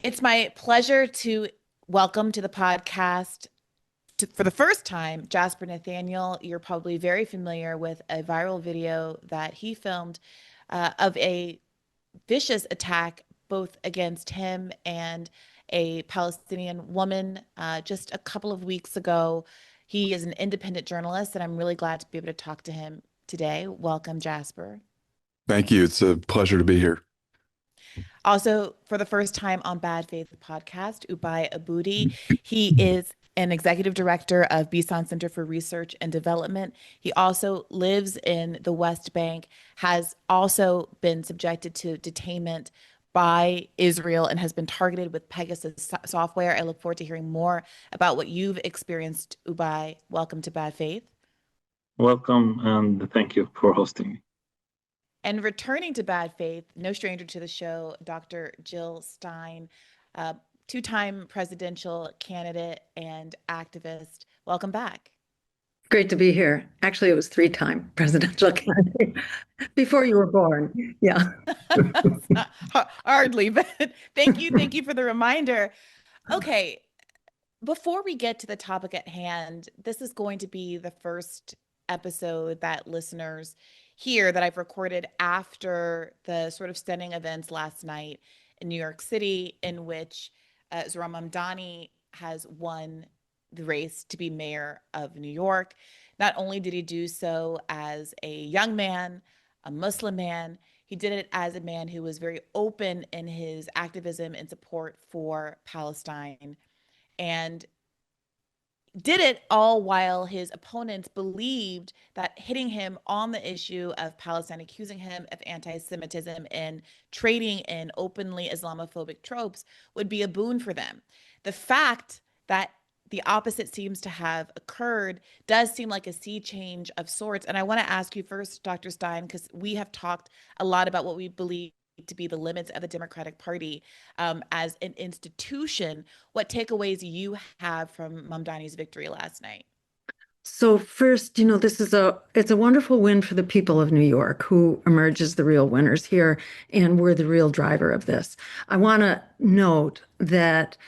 It's my pleasure to welcome to the podcast for the first time Jasper Nathaniel. You're probably very familiar with a viral video that he filmed of a vicious attack both against him and a Palestinian woman just a couple of weeks ago. He is an independent journalist, and I'm really glad to be able to talk to him today. Welcome, Jasper. Thank you. It's a pleasure to be here. Also, for the first time on Bad Faith podcast, Ubai Aboudi. He is an executive director of Bisan Center for Research and Development. He also lives in the West Bank, has also been subjected to detainment by Israel and has been targeted with Pegasus software. I look forward to hearing more about what you've experienced, Ubai. Welcome to Bad Faith. Welcome, and thank you for hosting me. And returning to Bad Faith, no stranger to the show, Dr. Jill Stein, two-time presidential candidate and activist. Welcome back. Great to be here. Actually, it was three-time presidential candidate before you were born. Yeah. Hardly, but thank you. Thank you for the reminder. Okay, before we get to the topic at hand, this is going to be the first episode that listeners here that I've recorded after the sort of stunning events last night in New York City, in which Zohran has won the race to be mayor of New York. Not only did he do so as a young man, a Muslim man, he did it as a man who was very open in his activism and support for Palestine, and did it all while his opponents believed that hitting him on the issue of Palestine, accusing him of anti-Semitism and trading in openly Islamophobic tropes would be a boon for them. The fact that the opposite seems to have occurred does seem like a sea change of sorts. And I want to ask you first, Dr. Stein, because we have talked a lot about what we believe to be the limits of the Democratic Party as an institution. What takeaways you have from Mamdani's victory last night? So first, it's a wonderful win for the people of New York, who emerge as the real winners here, and we're the real driver of this. I want to note that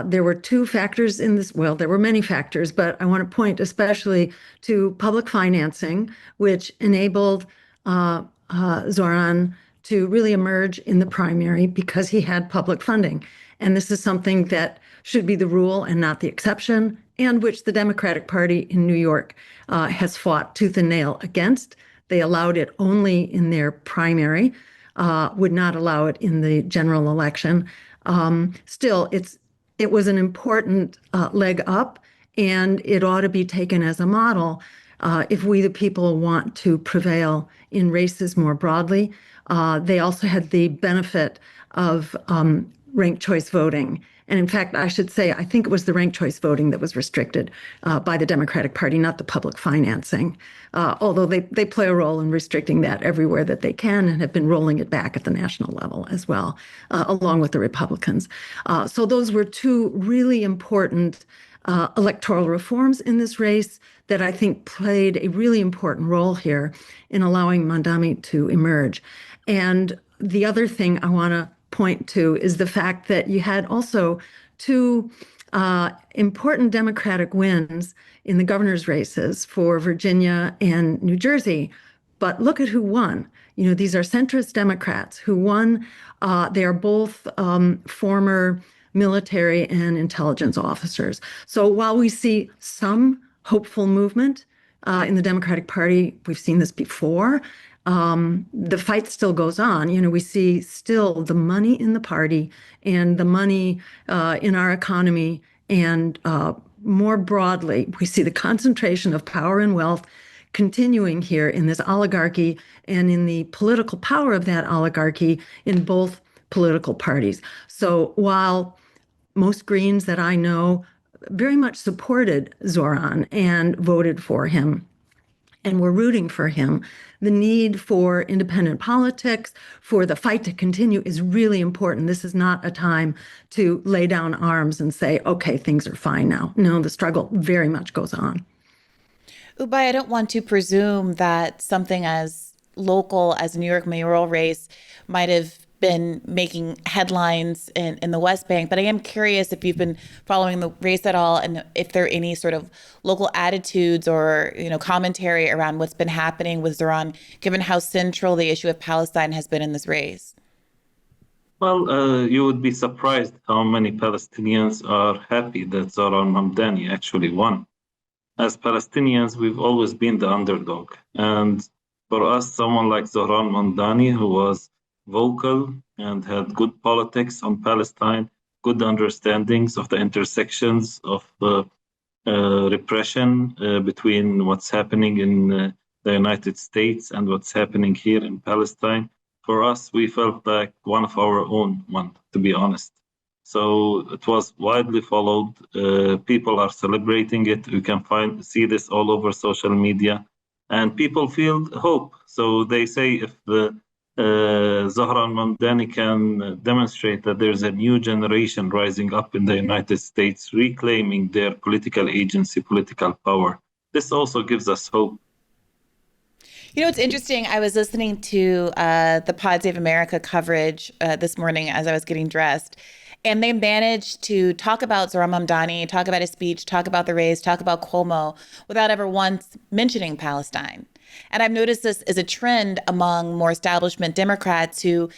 there were two factors in this. Well, there were many factors, but I want to point especially to public financing, which enabled Zohran to really emerge in the primary because he had public funding. And this is something that should be the rule and not the exception, and which the Democratic Party in New York has fought tooth and nail against. They allowed it only in their primary, would not allow it in the general election. Still, it was an important leg up, and it ought to be taken as a model if we, the people, want to prevail in races more broadly. They also had the benefit of ranked choice voting. And in fact, I should say, I think it was the ranked choice voting that was restricted by the Democratic Party, not the public financing, although they play a role in restricting that everywhere that they can and have been rolling it back at the national level as well, along with the Republicans. So those were two really important electoral reforms in this race that I think played a really important role here in allowing Mamdani to emerge. And the other thing I want to point to is the fact that you had also two important Democratic wins in the governor's races for Virginia and New Jersey. But look at who won. These are centrist Democrats who won. They are both former military and intelligence officers. So while we see some hopeful movement in the Democratic Party, we've seen this before, the fight still goes on. We see still the money in the party and the money in our economy, and more broadly, we see the concentration of power and wealth continuing here in this oligarchy and in the political power of that oligarchy in both political parties. So while most Greens that I know very much supported Zohran and voted for him, and we're rooting for him, the need for independent politics, for the fight to continue, is really important. This is not a time to lay down arms and say, okay, things are fine now. No, the struggle very much goes on. Ubai, I don't want to presume that something as local as a New York mayoral race might have been making headlines in the West Bank, but I am curious if you've been following the race at all, and if there are any sort of local attitudes or commentary around what's been happening with Zohran, given how central the issue of Palestine has been in this race. Well, you would be surprised how many Palestinians are happy that Zohran Mamdani actually won. As Palestinians, we've always been the underdog. And for us, someone like Zohran Mamdani, who was vocal and had good politics on Palestine, good understandings of the intersections of repression between what's happening in the United States and what's happening here in Palestine. For us, we felt like one of our own, to be honest. So it was widely followed. People are celebrating it. You can see this all over social media, and people feel hope. So they say if Zohran Mamdani can demonstrate that there's a new generation rising up in the United States, reclaiming their political agency, political power, this also gives us hope. It's interesting. I was listening to the Pod Save America coverage this morning as I was getting dressed, and they managed to talk about Zohran Mamdani, talk about his speech, talk about the race, talk about Cuomo, without ever once mentioning Palestine. And I've noticed this as a trend among more establishment Democrats who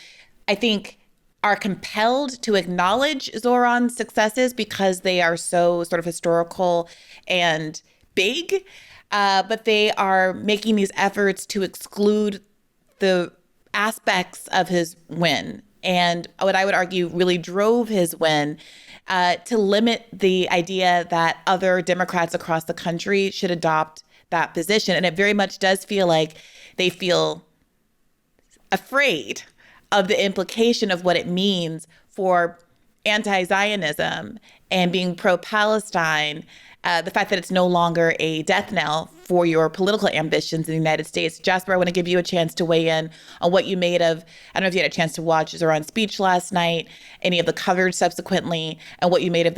I think are compelled to acknowledge Zohran's successes because they are so sort of historical and big. But they are making these efforts to exclude the aspects of his win. And what I would argue really drove his win to limit the idea that other Democrats across the country should adopt that position. And it very much does feel like they feel afraid of the implication of what it means for anti-Zionism and being pro-Palestine, the fact that it's no longer a death knell for your political ambitions in the United States. Jasper, I want to give you a chance to weigh in on what you made of, I don't know if you had a chance to watch Zohran's speech last night, any of the coverage subsequently, and what you made of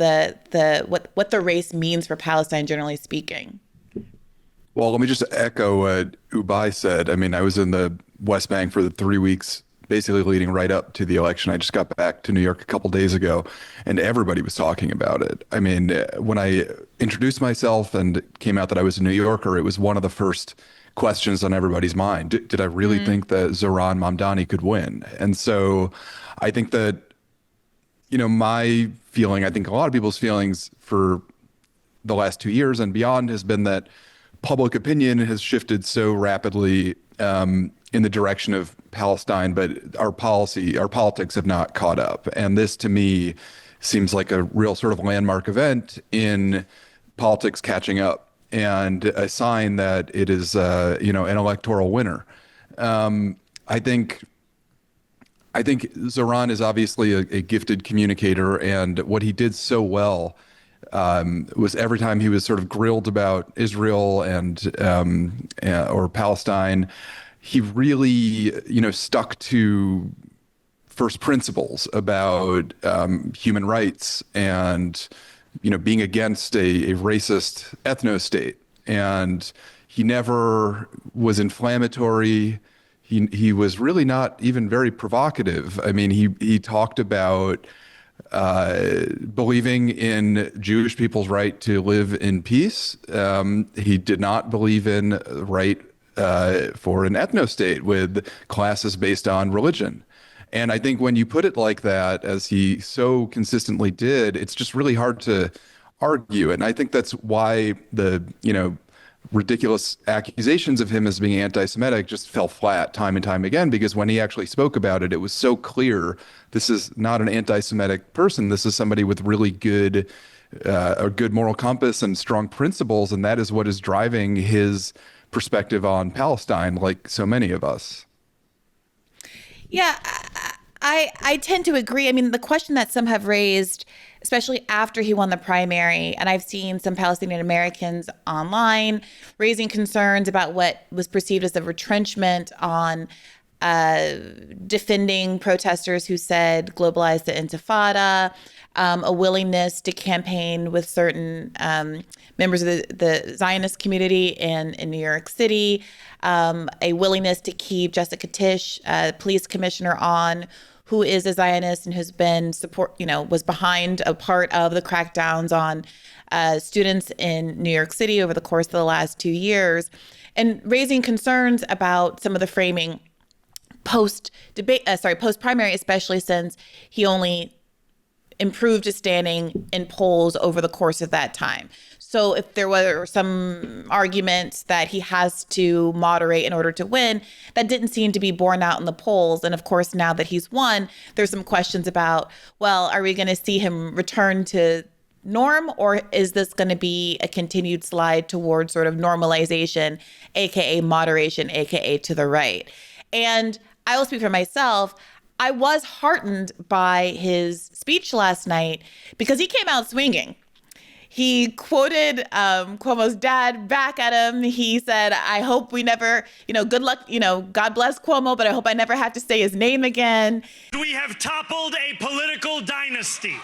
what the race means for Palestine, generally speaking. Well, let me just echo what Ubai said. I mean, I was in the West Bank for the 3 weeks basically leading right up to the election. I just got back to New York a couple days ago, and everybody was talking about it. I mean, when I introduced myself and came out that I was a New Yorker, it was one of the first questions on everybody's mind. Did I really think that Zohran Mamdani could win? And so I think that, my feeling, I think a lot of people's feelings for the last 2 years and beyond has been that public opinion has shifted so rapidly in the direction of Palestine, but our politics have not caught up. And this, to me, seems like a real sort of landmark event in politics catching up and a sign that it is, an electoral winner. I think Zohran is obviously a gifted communicator, and what he did so well was every time he was sort of grilled about Israel or Palestine, he really, stuck to first principles about human rights and, being against a racist ethno-state. And he never was inflammatory. He was really not even very provocative. I mean, he talked about believing in Jewish people's right to live in peace. He did not believe in right for an ethno-state with classes based on religion. And I think when you put it like that, as he so consistently did, it's just really hard to argue. And I think that's why the, ridiculous accusations of him as being anti-Semitic just fell flat time and time again, because when he actually spoke about it, it was so clear this is not an anti-Semitic person. This is somebody with really good, a good moral compass and strong principles. And that is what is driving his perspective on Palestine, like so many of us. Yeah, I tend to agree. I mean, the question that some have raised, especially after he won the primary, and I've seen some Palestinian Americans online raising concerns about what was perceived as a retrenchment on defending protesters who said globalize the Intifada, a willingness to campaign with certain members of the Zionist community in New York City, a willingness to keep Jessica Tisch, police commissioner, on, who is a Zionist and has been was behind a part of the crackdowns on students in New York City over the course of the last 2 years, and raising concerns about some of the framing post-primary, especially since he only improved his standing in polls over the course of that time. So if there were some arguments that he has to moderate in order to win, that didn't seem to be borne out in the polls. And of course, now that he's won, there's some questions about, well, are we going to see him return to norm, or is this going to be a continued slide towards sort of normalization, aka moderation, aka to the right? And I will speak for myself. I was heartened by his speech last night because he came out swinging. He quoted Cuomo's dad back at him. He said, I hope we never, good luck, God bless Cuomo, but I hope I never have to say his name again. We have toppled a political dynasty.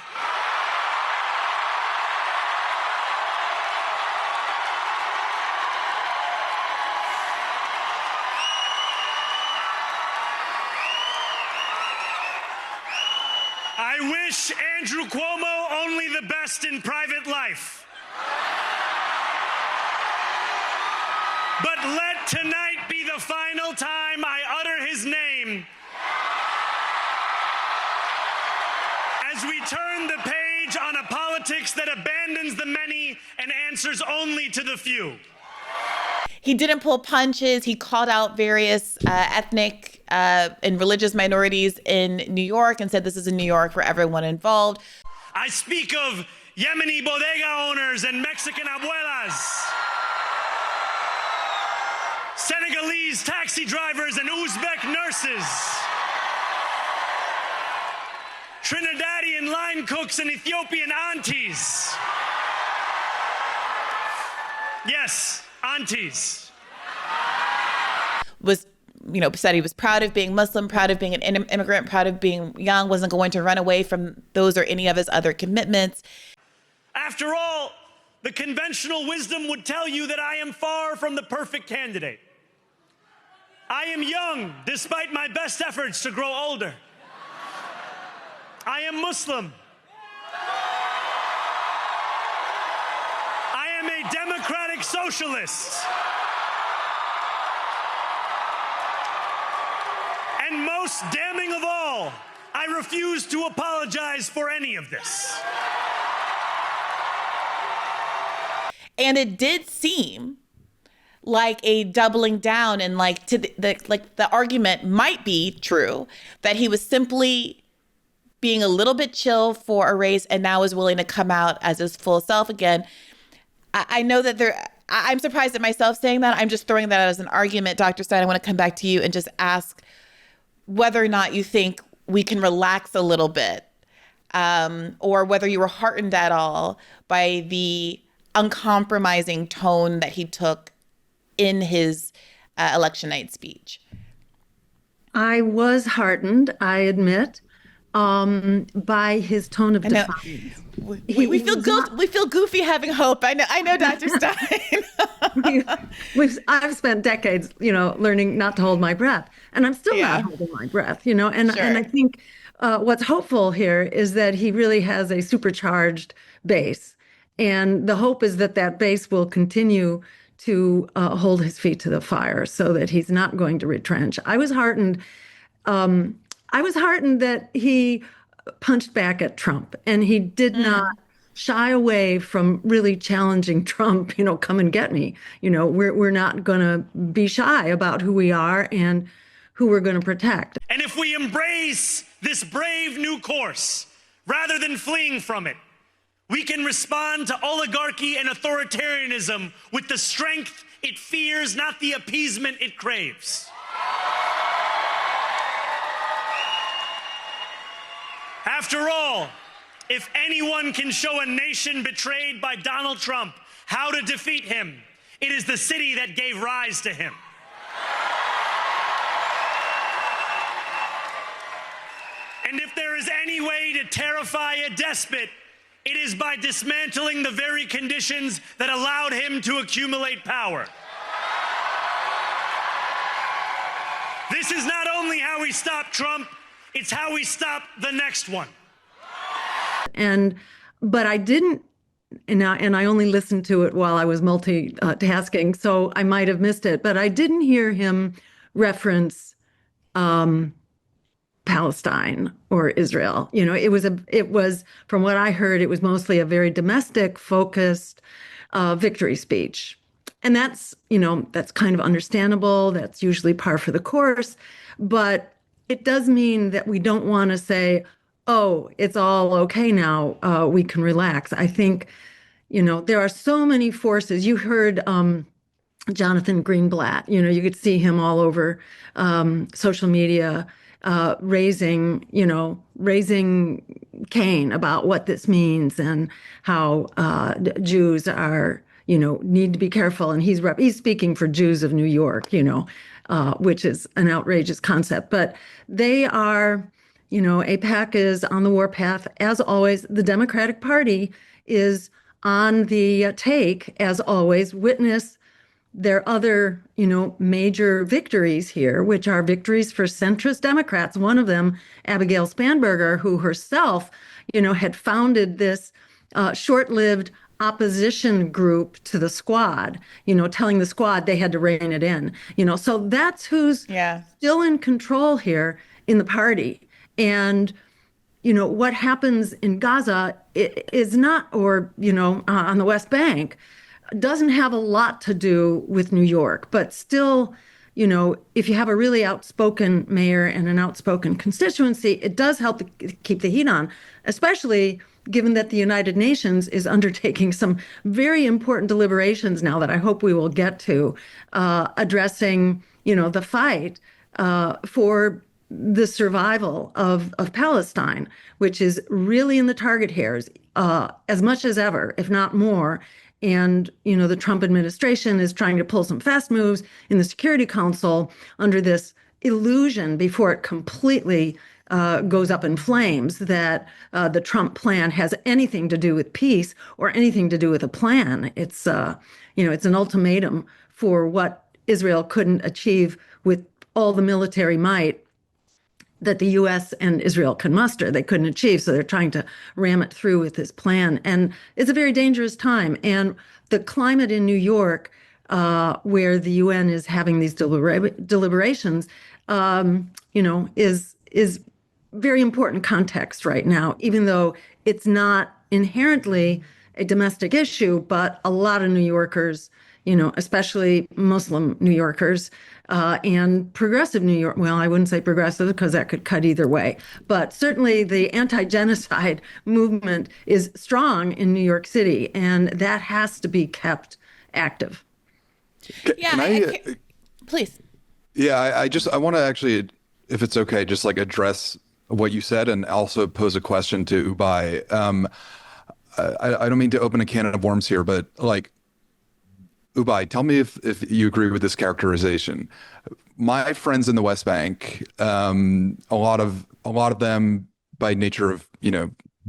I wish Andrew Cuomo only the best in private life. But let tonight be the final time I utter his name as we turn the page on a politics that abandons the many and answers only to the few. He didn't pull punches. He called out various ethnic and religious minorities in New York and said this is a New York for everyone involved. I speak of Yemeni bodega owners and Mexican abuelas, Senegalese taxi drivers and Uzbek nurses, Trinidadian line cooks and Ethiopian aunties. Yes, aunties. Said he was proud of being Muslim, proud of being an immigrant, proud of being young, wasn't going to run away from those or any of his other commitments. After all, the conventional wisdom would tell you that I am far from the perfect candidate. I am young, despite my best efforts to grow older. I am Muslim. I am a democratic socialist. And most damning of all, I refuse to apologize for any of this. And it did seem like a doubling down, and like the argument might be true that he was simply being a little bit chill for a race and now is willing to come out as his full self again. I know that I'm surprised at myself saying that. I'm just throwing that out as an argument. Dr. Stein, I want to come back to you and just ask whether or not you think we can relax a little bit, or whether you were heartened at all by the uncompromising tone that he took in his election night speech. I was heartened, I admit, by his tone of defiance. We feel goofy having hope. I know, Dr. Stein. I've spent decades, learning not to hold my breath, and I'm still not holding my breath, and Sure. and I think what's hopeful here is that he really has a supercharged base, and the hope is that that base will continue to hold his feet to the fire so that he's not going to retrench. I was heartened that he punched back at Trump, and he did not shy away from really challenging Trump, come and get me. We're not going to be shy about who we are and who we're going to protect. And if we embrace this brave new course, rather than fleeing from it, we can respond to oligarchy and authoritarianism with the strength it fears, not the appeasement it craves. After all, if anyone can show a nation betrayed by Donald Trump how to defeat him, it is the city that gave rise to him. And if there is any way to terrify a despot, it is by dismantling the very conditions that allowed him to accumulate power. This is not only how we stop Trump, it's how we stop the next one. But I didn't, and I only listened to it while I was multitasking, so I might have missed it, but I didn't hear him reference Palestine or Israel. It was from what I heard, it was mostly a very domestic focused victory speech. And that's kind of understandable. That's usually par for the course. But it does mean that we don't want to say, oh, it's all okay now, we can relax. I think, there are so many forces. You heard Jonathan Greenblatt, you could see him all over social media raising Cain about what this means and how Jews are, need to be careful. And he's speaking for Jews of New York, which is an outrageous concept. But they are, AIPAC is on the warpath. As always, the Democratic Party is on the take, as always. Witness their other, major victories here, which are victories for centrist Democrats. One of them, Abigail Spanberger, who herself, had founded this short-lived opposition group to the Squad, telling the Squad they had to rein it in, so that's who's still in control here in the party. And, what happens in Gaza is not, or, on the West Bank, doesn't have a lot to do with New York, but still, if you have a really outspoken mayor and an outspoken constituency, it does help to keep the heat on, especially given that the United Nations is undertaking some very important deliberations now that I hope we will get to, addressing, the fight for the survival of Palestine, which is really in the target hairs as much as ever, if not more. And, the Trump administration is trying to pull some fast moves in the Security Council under this illusion before it completely goes up in flames that the Trump plan has anything to do with peace or anything to do with a plan. It's, it's an ultimatum for what Israel couldn't achieve with all the military might that the U.S. and Israel can muster. They couldn't achieve, so they're trying to ram it through with this plan. And it's a very dangerous time. And the climate in New York, where the UN is having these deliberations, is very important context right now, even though it's not inherently a domestic issue, but a lot of New Yorkers, especially Muslim New Yorkers, and progressive New York. Well, I wouldn't say progressive because that could cut either way, but certainly the anti-genocide movement is strong in New York City, and that has to be kept active. Please. Yeah, I want to actually, if it's okay, just like address what you said and also pose a question to Ubai. I don't mean to open a can of worms here, but like, Ubai, tell me if you agree with this characterization. My friends in the West Bank, a lot of them, by nature of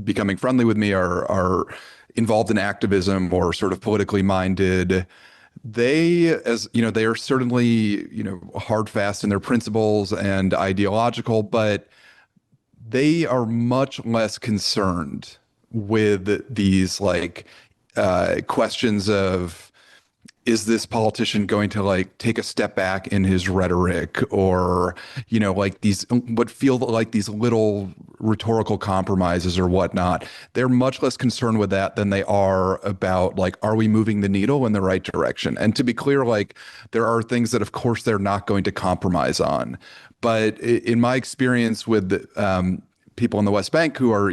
becoming friendly with me, are involved in activism or sort of politically minded. They, they are certainly hard fast in their principles and ideological, but they are much less concerned with these questions of, is this politician going to take a step back in his rhetoric, or these what feel like these little rhetorical compromises or whatnot? They're much less concerned with that than they are about are we moving the needle in the right direction? And to be clear, there are things that of course they're not going to compromise on, but in my experience with people in the West Bank who are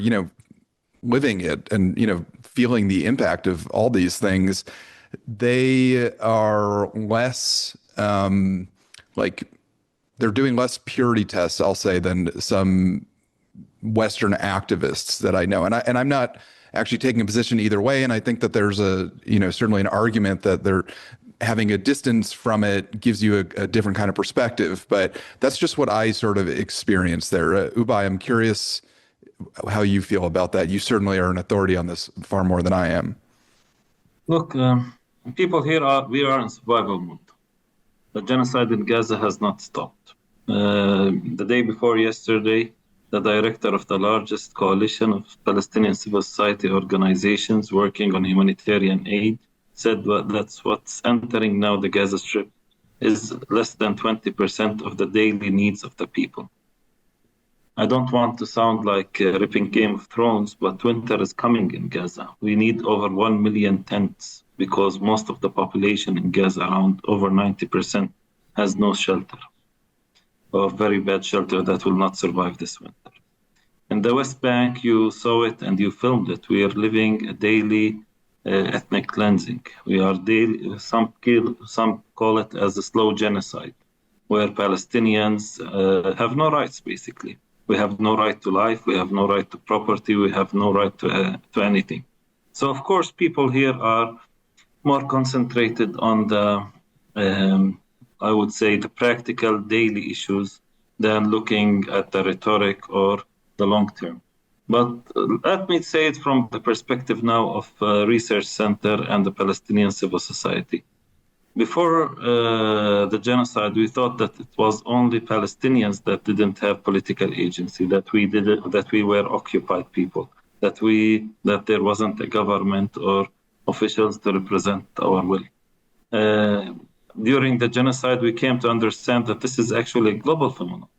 living it and feeling the impact of all these things, they are less they're doing less purity tests, I'll say, than some Western activists that I know. And I'm not actually taking a position either way. And I think that there's certainly an argument that they're having a distance from it gives you a different kind of perspective. But that's just what I sort of experienced there. Ubai, I'm curious how you feel about that. You certainly are an authority on this far more than I am. Look, people here we are in survival mode. The genocide in Gaza has not stopped. The day before yesterday, the director of the largest coalition of Palestinian civil society organizations working on humanitarian aid, said that's what's entering now the Gaza Strip is less than 20% of the daily needs of the people. I don't want to sound like ripping Game of Thrones, but winter is coming in Gaza. We need over 1 million tents because most of the population in Gaza, around over 90%, has no shelter or very bad shelter that will not survive this winter. In the West Bank, you saw it and you filmed it. We are living a daily ethnic cleansing. We are daily, some call it as a slow genocide, where Palestinians have no rights, basically. We have no right to life, we have no right to property, we have no right to anything. So, of course, people here are more concentrated on the, I would say, the practical daily issues than looking at the rhetoric or the long term. But let me say it from the perspective now of Research Center and the Palestinian civil society. Before the genocide, we thought that it was only Palestinians that didn't have political agency, that we were occupied people, that there wasn't a government or officials to represent our will. During the genocide, we came to understand that this is actually a global phenomenon.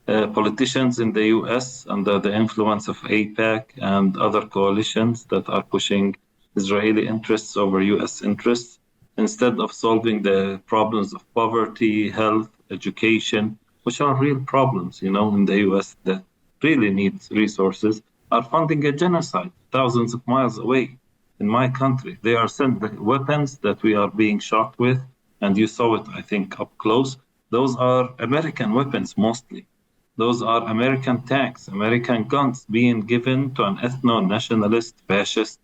Politicians in the US, under the influence of AIPAC and other coalitions that are pushing Israeli interests over US interests, instead of solving the problems of poverty, health, education, which are real problems, in the US that really need resources, are funding a genocide thousands of miles away in my country. They are sending weapons that we are being shot with, and you saw it, I think, up close. Those are American weapons mostly. Those are American tanks, American guns being given to an ethno-nationalist fascist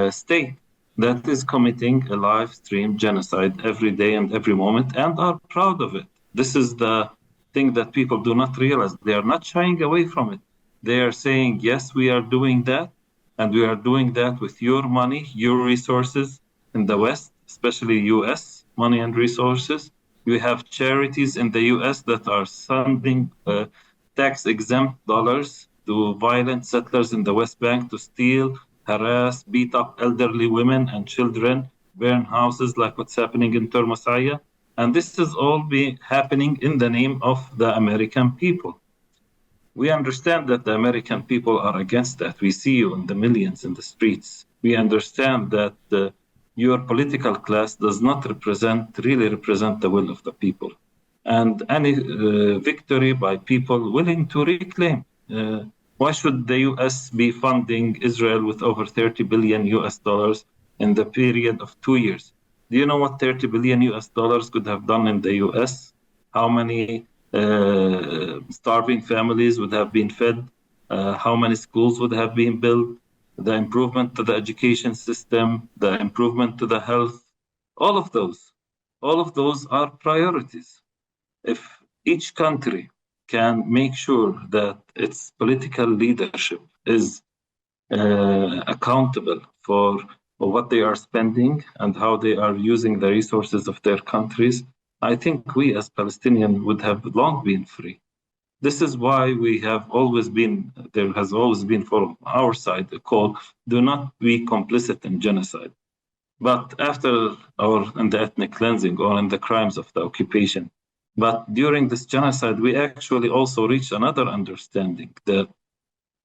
state that is committing a live stream genocide every day and every moment, and are proud of it. This is the thing that people do not realize. They are not shying away from it. They are saying, yes, we are doing that, and we are doing that with your money, your resources in the West, especially US money and resources. You have charities in the US that are sending tax-exempt dollars to violent settlers in the West Bank to steal, harass, beat up elderly women and children, burn houses like what's happening in Turmasaya. And this is all happening in the name of the American people. We understand that the American people are against that. We see you in the millions in the streets. We understand that your political class does not really represent the will of the people. And any victory by people willing to reclaim. Why should the US be funding Israel with over $30 billion in the period of 2 years? Do you know what $30 billion could have done in the US? How many starving families would have been fed? How many schools would have been built? The improvement to the education system, the improvement to the health, all of those are priorities. If each country can make sure that its political leadership is accountable for what they are spending and how they are using the resources of their countries, I think we as Palestinians would have long been free. This is why there has always been from our side a call, do not be complicit in genocide. But in the ethnic cleansing or in the crimes of the occupation. But during this genocide, we actually also reached another understanding that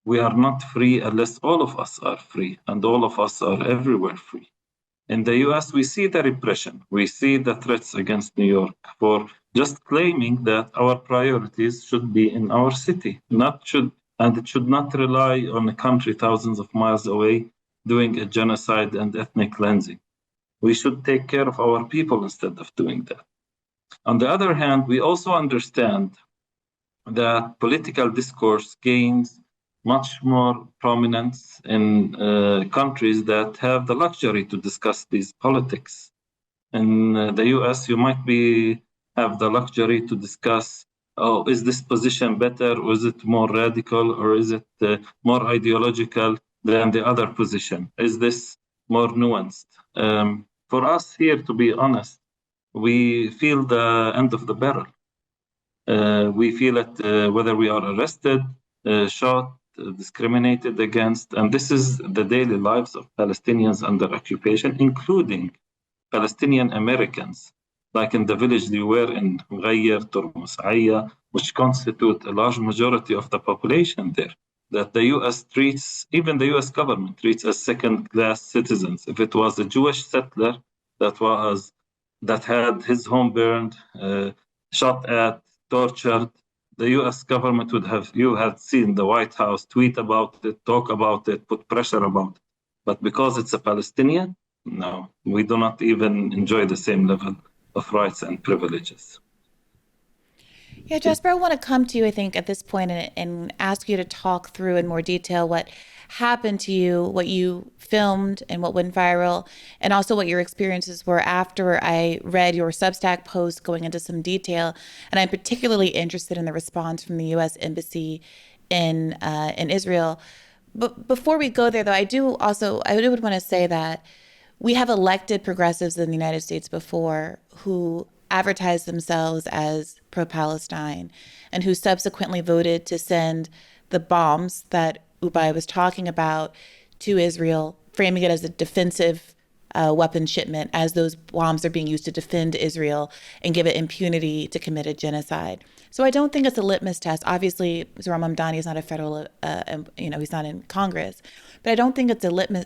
we are not free unless all of us are free, and all of us are everywhere free. In the US, we see the repression. We see the threats against New York for just claiming that our priorities should be in our city, and it should not rely on a country thousands of miles away doing a genocide and ethnic cleansing. We should take care of our people instead of doing that. On the other hand, we also understand that political discourse gains much more prominence in countries that have the luxury to discuss these politics. In the US, you might have the luxury to discuss, is this position better, or is it more radical, or is it more ideological than the other position? Is this more nuanced? For us here, to be honest, we feel the end of the barrel. We feel it whether we are arrested, shot, discriminated against, and this is the daily lives of Palestinians under occupation, including Palestinian Americans, like in the village they were in Mughayyir, Turmus Aya, which constitute a large majority of the population there, that the U.S. treats, even the U.S. government treats as second-class citizens. If it was a Jewish settler that had his home burned, shot at, tortured, the U.S. government would have, you had seen the White House tweet about it, talk about it, put pressure about it. But because it's a Palestinian, no, we do not even enjoy the same level of rights and privileges. Yeah, Jasper, I want to come to you, I think, at this point and ask you to talk through in more detail what happened to you, what you filmed and what went viral, and also what your experiences were after I read your Substack post going into some detail. And I'm particularly interested in the response from the U.S. Embassy in Israel. But before we go there, though, I would want to say that we have elected progressives in the United States before who advertised themselves as pro-Palestine and who subsequently voted to send the bombs that Ubai was talking about to Israel, framing it as a defensive weapon shipment, as those bombs are being used to defend Israel and give it impunity to commit a genocide. So I don't think it's a litmus test. Obviously, Zohran Mamdani is not a federal, he's not in Congress, but I don't think it's a litmus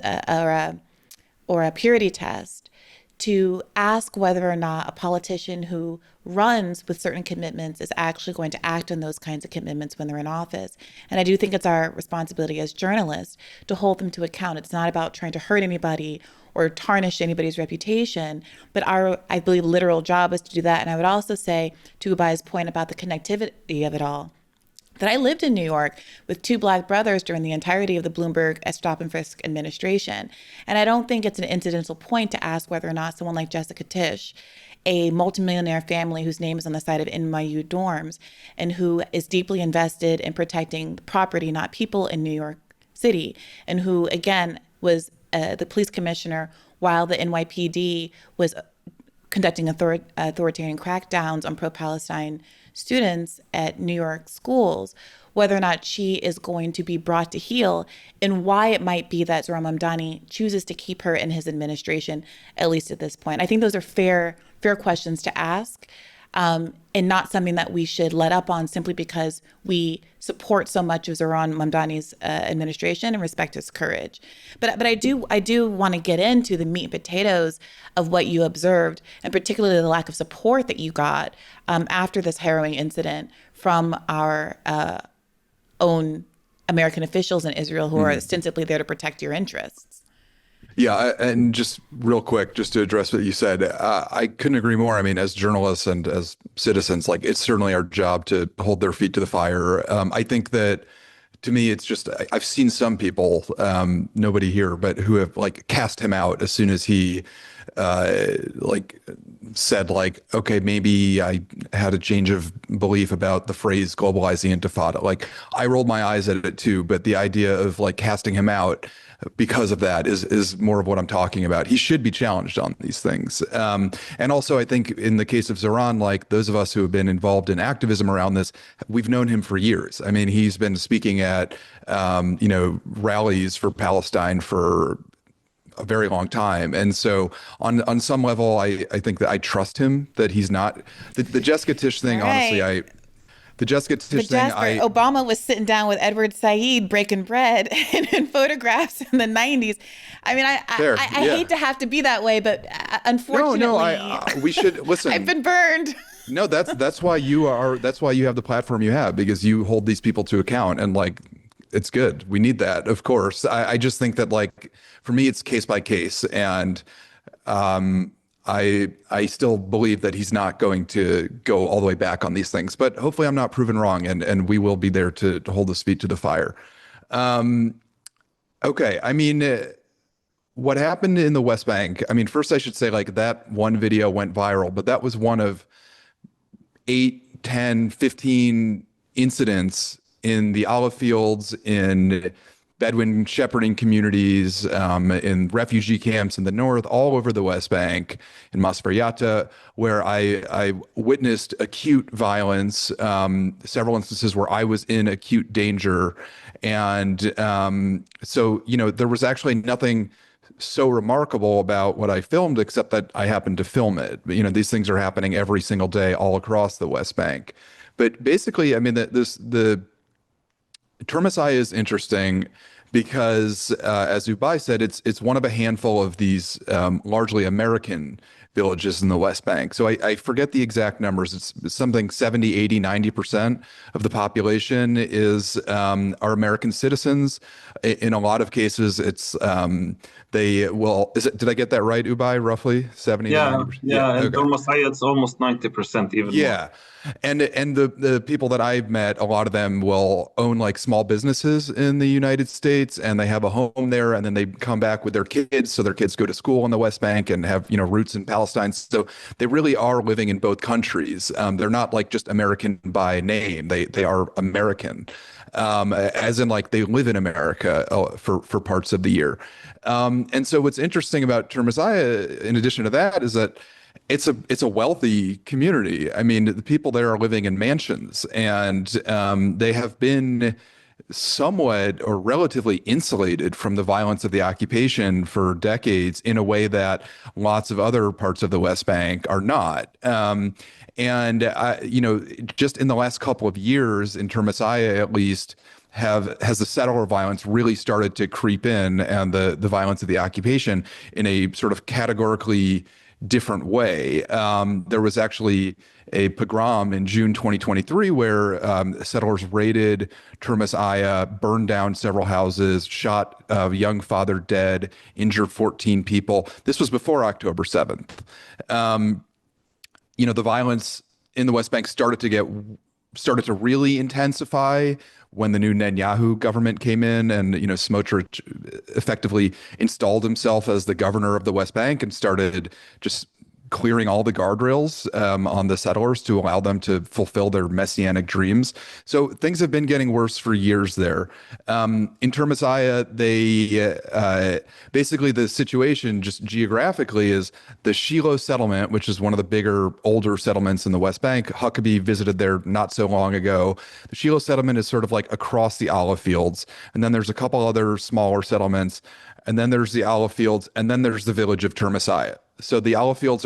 or a purity test to ask whether or not a politician who runs with certain commitments is actually going to act on those kinds of commitments when they're in office. And I do think it's our responsibility as journalists to hold them to account. It's not about trying to hurt anybody or tarnish anybody's reputation, but our, I believe, literal job is to do that. And I would also say, to Ubai's point about the connectivity of it all, that I lived in New York with two Black brothers during the entirety of the Bloomberg Stop and Frisk administration. And I don't think it's an incidental point to ask whether or not someone like Jessica Tisch, a multimillionaire family whose name is on the side of NYU dorms and who is deeply invested in protecting property, not people, in New York City, and who, again, was the police commissioner while the NYPD was conducting authoritarian crackdowns on pro-Palestine students at New York schools, whether or not she is going to be brought to heel, and why it might be that Zohran Mamdani chooses to keep her in his administration, at least at this point. I think those are fair questions to ask, and not something that we should let up on simply because we support so much of Zohran Mamdani's administration and respect his courage. But I do want to get into the meat and potatoes of what you observed, and particularly the lack of support that you got after this harrowing incident from our own American officials in Israel who are ostensibly there to protect your interests. Yeah, and just real quick, just to address what you said, I couldn't agree more. I mean, as journalists and as citizens, like, it's certainly our job to hold their feet to the fire. I think that, to me, it's just, I've seen some people, nobody here, but who have like cast him out as soon as he said like, okay, maybe I had a change of belief about the phrase globalizing intifada. Like, I rolled my eyes at it too, but the idea of like casting him out because of that is more of what I'm talking about. He should be challenged on these things. And also, I think in the case of Zohran, like those of us who have been involved in activism around this, we've known him for years. I mean, he's been speaking at, rallies for Palestine for a very long time. And so on some level, I think that I trust him, that he's not the Jessica Tisch thing. Right. Honestly, the Jessica Tisch thing. Obama was sitting down with Edward Said breaking bread in photographs in the 90s. I mean, I hate to have to be that way, but unfortunately, we should listen. I've been burned. No, that's why you have the platform you have, because you hold these people to account, and like, it's good. We need that, of course. I just think that, like, for me, it's case by case, and I still believe that he's not going to go all the way back on these things, but hopefully I'm not proven wrong, and we will be there to hold his feet to the fire. Okay. I mean, what happened in the West Bank, I mean, first I should say, like, that one video went viral, but that was one of 8, 10, 15 incidents in the olive fields, in Bedouin shepherding communities, in refugee camps in the north, all over the West Bank, in Masriyata, where I witnessed acute violence, several instances where I was in acute danger. And so, there was actually nothing so remarkable about what I filmed, except that I happened to film it. These things are happening every single day all across the West Bank. But basically, I mean, the Termasai is interesting because, as Ubai said, it's one of a handful of these largely American villages in the West Bank. So I forget the exact numbers. It's something 70, 80, 90% of the population are American citizens. In a lot of cases, it's did I get that right, Ubai? Roughly 70 to 90%? Yeah, and Okay. Dormasaya, it's almost 90%, even more. Yeah. And the people that I've met, a lot of them will own like small businesses in the United States, and they have a home there, and then they come back with their kids, so their kids go to school in the West Bank and have roots in Palestine. So they really are living in both countries. They're not like just American by name. They are American, as in like they live in America for parts of the year. And so what's interesting about Termasaya, in addition to that, is that it's a wealthy community. I mean, the people there are living in mansions, and they have been somewhat or relatively insulated from the violence of the occupation for decades in a way that lots of other parts of the West Bank are not. Just in the last couple of years, in Termasaya at least, has the settler violence really started to creep in, and the violence of the occupation in a sort of categorically different way. There was actually a pogrom in June 2023 where settlers raided Termasaya, burned down several houses, shot a young father dead, injured 14 people. This was before October 7th. The violence in the West Bank started to really intensify when the new Netanyahu government came in, and Smotrich effectively installed himself as the governor of the West Bank and started just clearing all the guardrails on the settlers to allow them to fulfill their messianic dreams. So things have been getting worse for years there. In Termasaya, basically the situation just geographically is the Shiloh settlement, which is one of the bigger, older settlements in the West Bank. Huckabee visited there not so long ago. The Shiloh settlement is sort of like across the olive fields. And then there's a couple other smaller settlements. And then there's the olive fields. And then there's the village of Termasaya. So the olive fields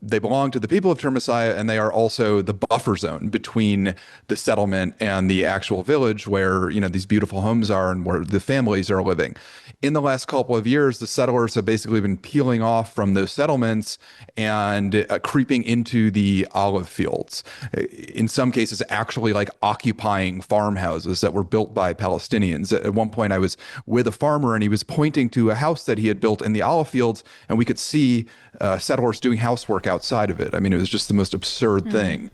they belong to the people of Termasaya, and they are also the buffer zone between the settlement and the actual village where, these beautiful homes are and where the families are living. In the last couple of years, the settlers have basically been peeling off from those settlements and creeping into the olive fields. In some cases, actually like occupying farmhouses that were built by Palestinians. At one point, I was with a farmer, and he was pointing to a house that he had built in the olive fields, and we could see settlers doing housework outside of it. I mean, it was just the most absurd thing.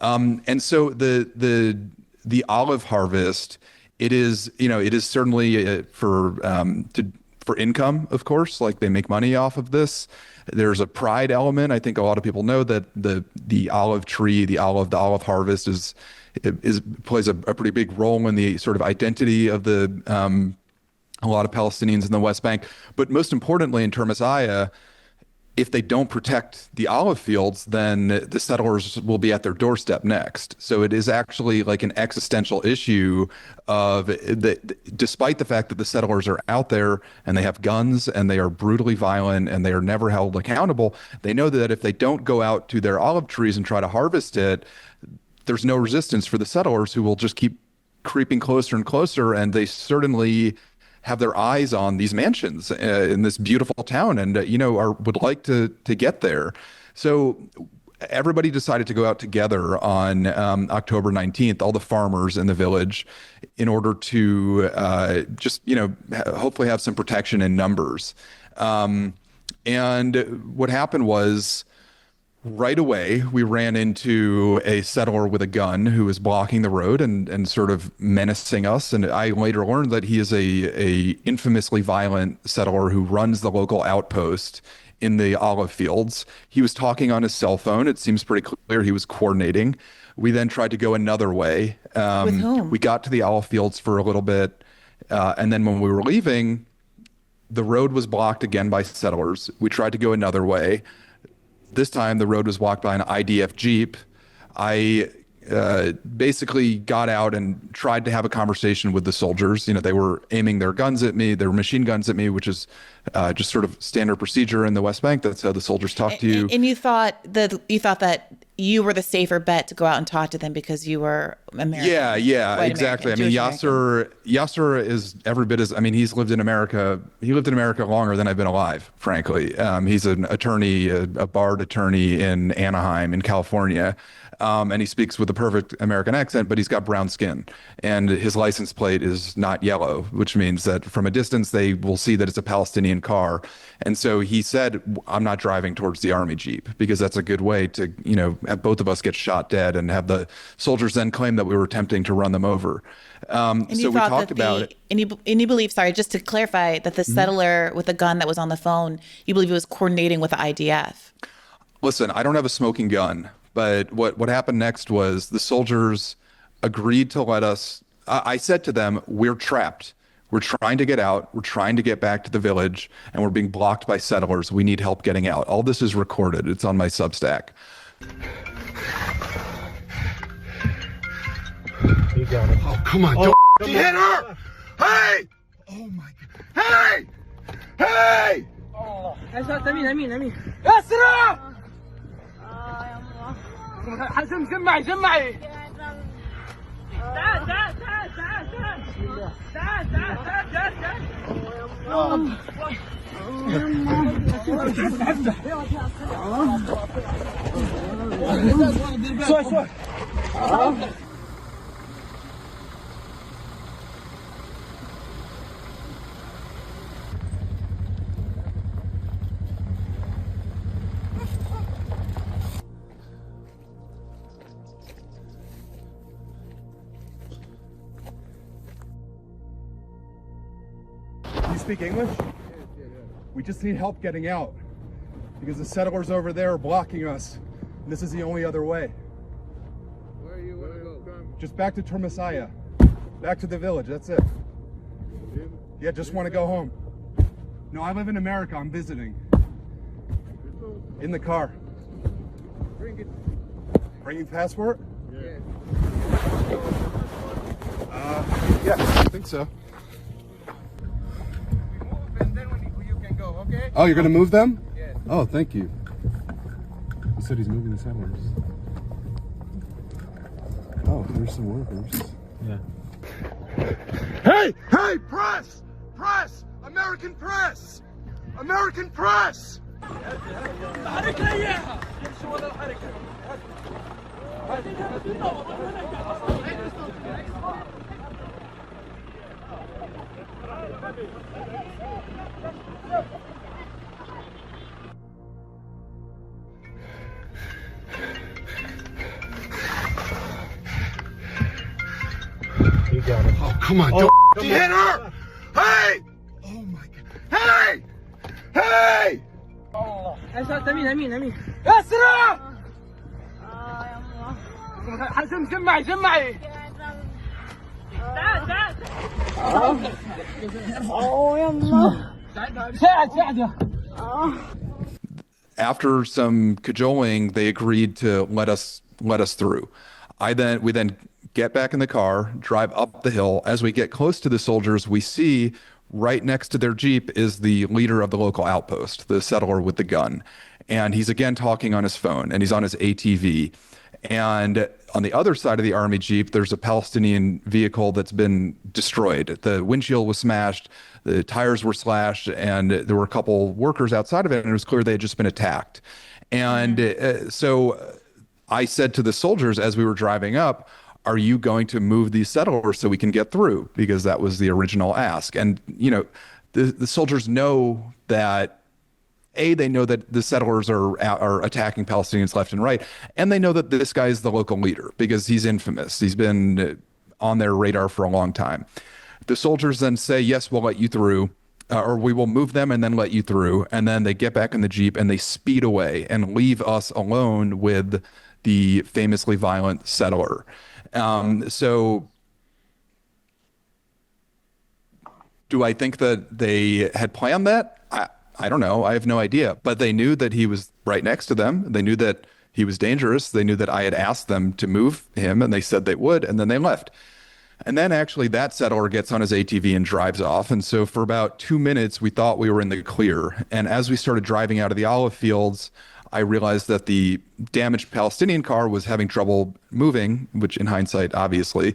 And so the olive harvest, it is certainly for income, of course, like they make money off of this. There's a pride element. I think a lot of people know that the olive tree, the olive harvest plays a pretty big role in the sort of identity of a lot of Palestinians in the West Bank. But most importantly, in Termasaya, if they don't protect the olive fields, then the settlers will be at their doorstep next. So it is actually like an existential issue despite the fact that the settlers are out there and they have guns and they are brutally violent and they are never held accountable, they know that if they don't go out to their olive trees and try to harvest it, there's no resistance for the settlers, who will just keep creeping closer and closer. And they certainly have their eyes on these mansions in this beautiful town, and would like to get there. So everybody decided to go out together on October 19th, all the farmers in the village, in order to hopefully have some protection in numbers. And what happened was, right away, we ran into a settler with a gun who was blocking the road and sort of menacing us. And I later learned that he is a infamously violent settler who runs the local outpost in the olive fields. He was talking on his cell phone. It seems pretty clear he was coordinating. We then tried to go another way. With whom? We got to the olive fields for a little bit. And then when we were leaving, the road was blocked again by settlers. We tried to go another way. This time, the road was blocked by an IDF Jeep. I basically got out and tried to have a conversation with the soldiers. You know, they were aiming their guns at me, their machine guns at me, which is just sort of standard procedure in the West Bank. That's how the soldiers talk to you. And you thought that you were the safer bet to go out and talk to them because you were American. Yeah, exactly. American, I mean, Yasser is every bit as, I mean, he's lived in America. He lived in America longer than I've been alive, frankly. He's an attorney, a barred attorney in Anaheim in California. And he speaks with a perfect American accent, but he's got brown skin, and his license plate is not yellow, which means that from a distance they will see that it's a Palestinian car. And so he said, I'm not driving towards the army Jeep because that's a good way to, you know, have both of us get shot dead and have the soldiers then claim that we were attempting to run them over. So we talked about it. And you believe, sorry, just to clarify, that the settler with the gun that was on the phone, you believe he was coordinating with the IDF? Listen, I don't have a smoking gun. But what happened next was the soldiers agreed to let us. I said to them, we're trapped. We're trying to get out. We're trying to get back to the village, and we're being blocked by settlers. We need help getting out. All this is recorded. It's on my Substack. You got it. Oh, come on. Don't hit her. Hey! Oh, my God. Hey! Hey! Oh, يمين جم معي تعال شوي You speak English? Yeah. We just need help getting out because the settlers over there are blocking us. And this is the only other way. Where you want to go? Just back to Termasaya. Back to the village, that's it. Yeah, just want to go home. No, I live in America, I'm visiting. In the car. Bring it. Bringing passport? Yeah. Yeah, I think so. And then when you can go, okay? Oh, you're gonna move them? Yes. Oh, thank you. He said he's moving the settlers. Oh, there's some workers. Yeah. Hey! Hey! Press! Press! American press! American press! You got it. Oh, come on. Oh, Don't hit her! Hey! Oh, my God. Hey! Hey! الله يمين اسرع جم معي تعال يلا ساعد يا After some cajoling, they agreed to let us through. We then get back in the car, drive up the hill. As we get close to the soldiers, we see right next to their Jeep is the leader of the local outpost, the settler with the gun. And he's again talking on his phone, and he's on his ATV. And on the other side of the army Jeep, there's a Palestinian vehicle that's been destroyed. The windshield was smashed, the tires were slashed, and there were a couple workers outside of it, and it was clear they had just been attacked. And so I said to the soldiers as we were driving up, are you going to move these settlers so we can get through? Because that was the original ask. And, you know, the soldiers know that, they know that the settlers are attacking Palestinians left and right. And they know that this guy is the local leader because he's infamous. He's been on their radar for a long time. The soldiers then say, yes, we'll let you through, or we will move them and then let you through. And then they get back in the Jeep and they speed away and leave us alone with the famously violent settler. So Do I think that they had planned that? I don't know. I have no idea. But they knew that he was right next to them. They knew that he was dangerous. They knew that I had asked them to move him, and they said they would, and then they left. And then actually that settler gets on his ATV and drives off. And so for about 2 minutes, we thought we were in the clear. And as we started driving out of the olive fields, I realized that the damaged Palestinian car was having trouble moving, which in hindsight, obviously.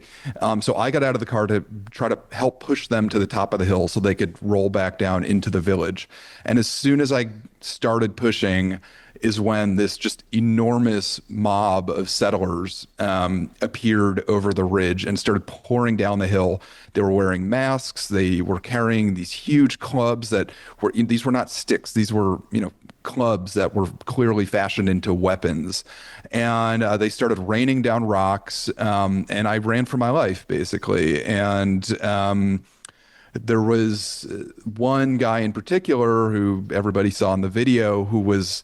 So I got out of the car to try to help push them to the top of the hill so they could roll back down into the village. And as soon as I started pushing is when this just enormous mob of settlers appeared over the ridge and started pouring down the hill. They were wearing masks. They were carrying these huge clubs these were not sticks. These were, clubs that were clearly fashioned into weapons. And they started raining down rocks. And I ran for my life, basically. And there was one guy in particular who everybody saw in the video who was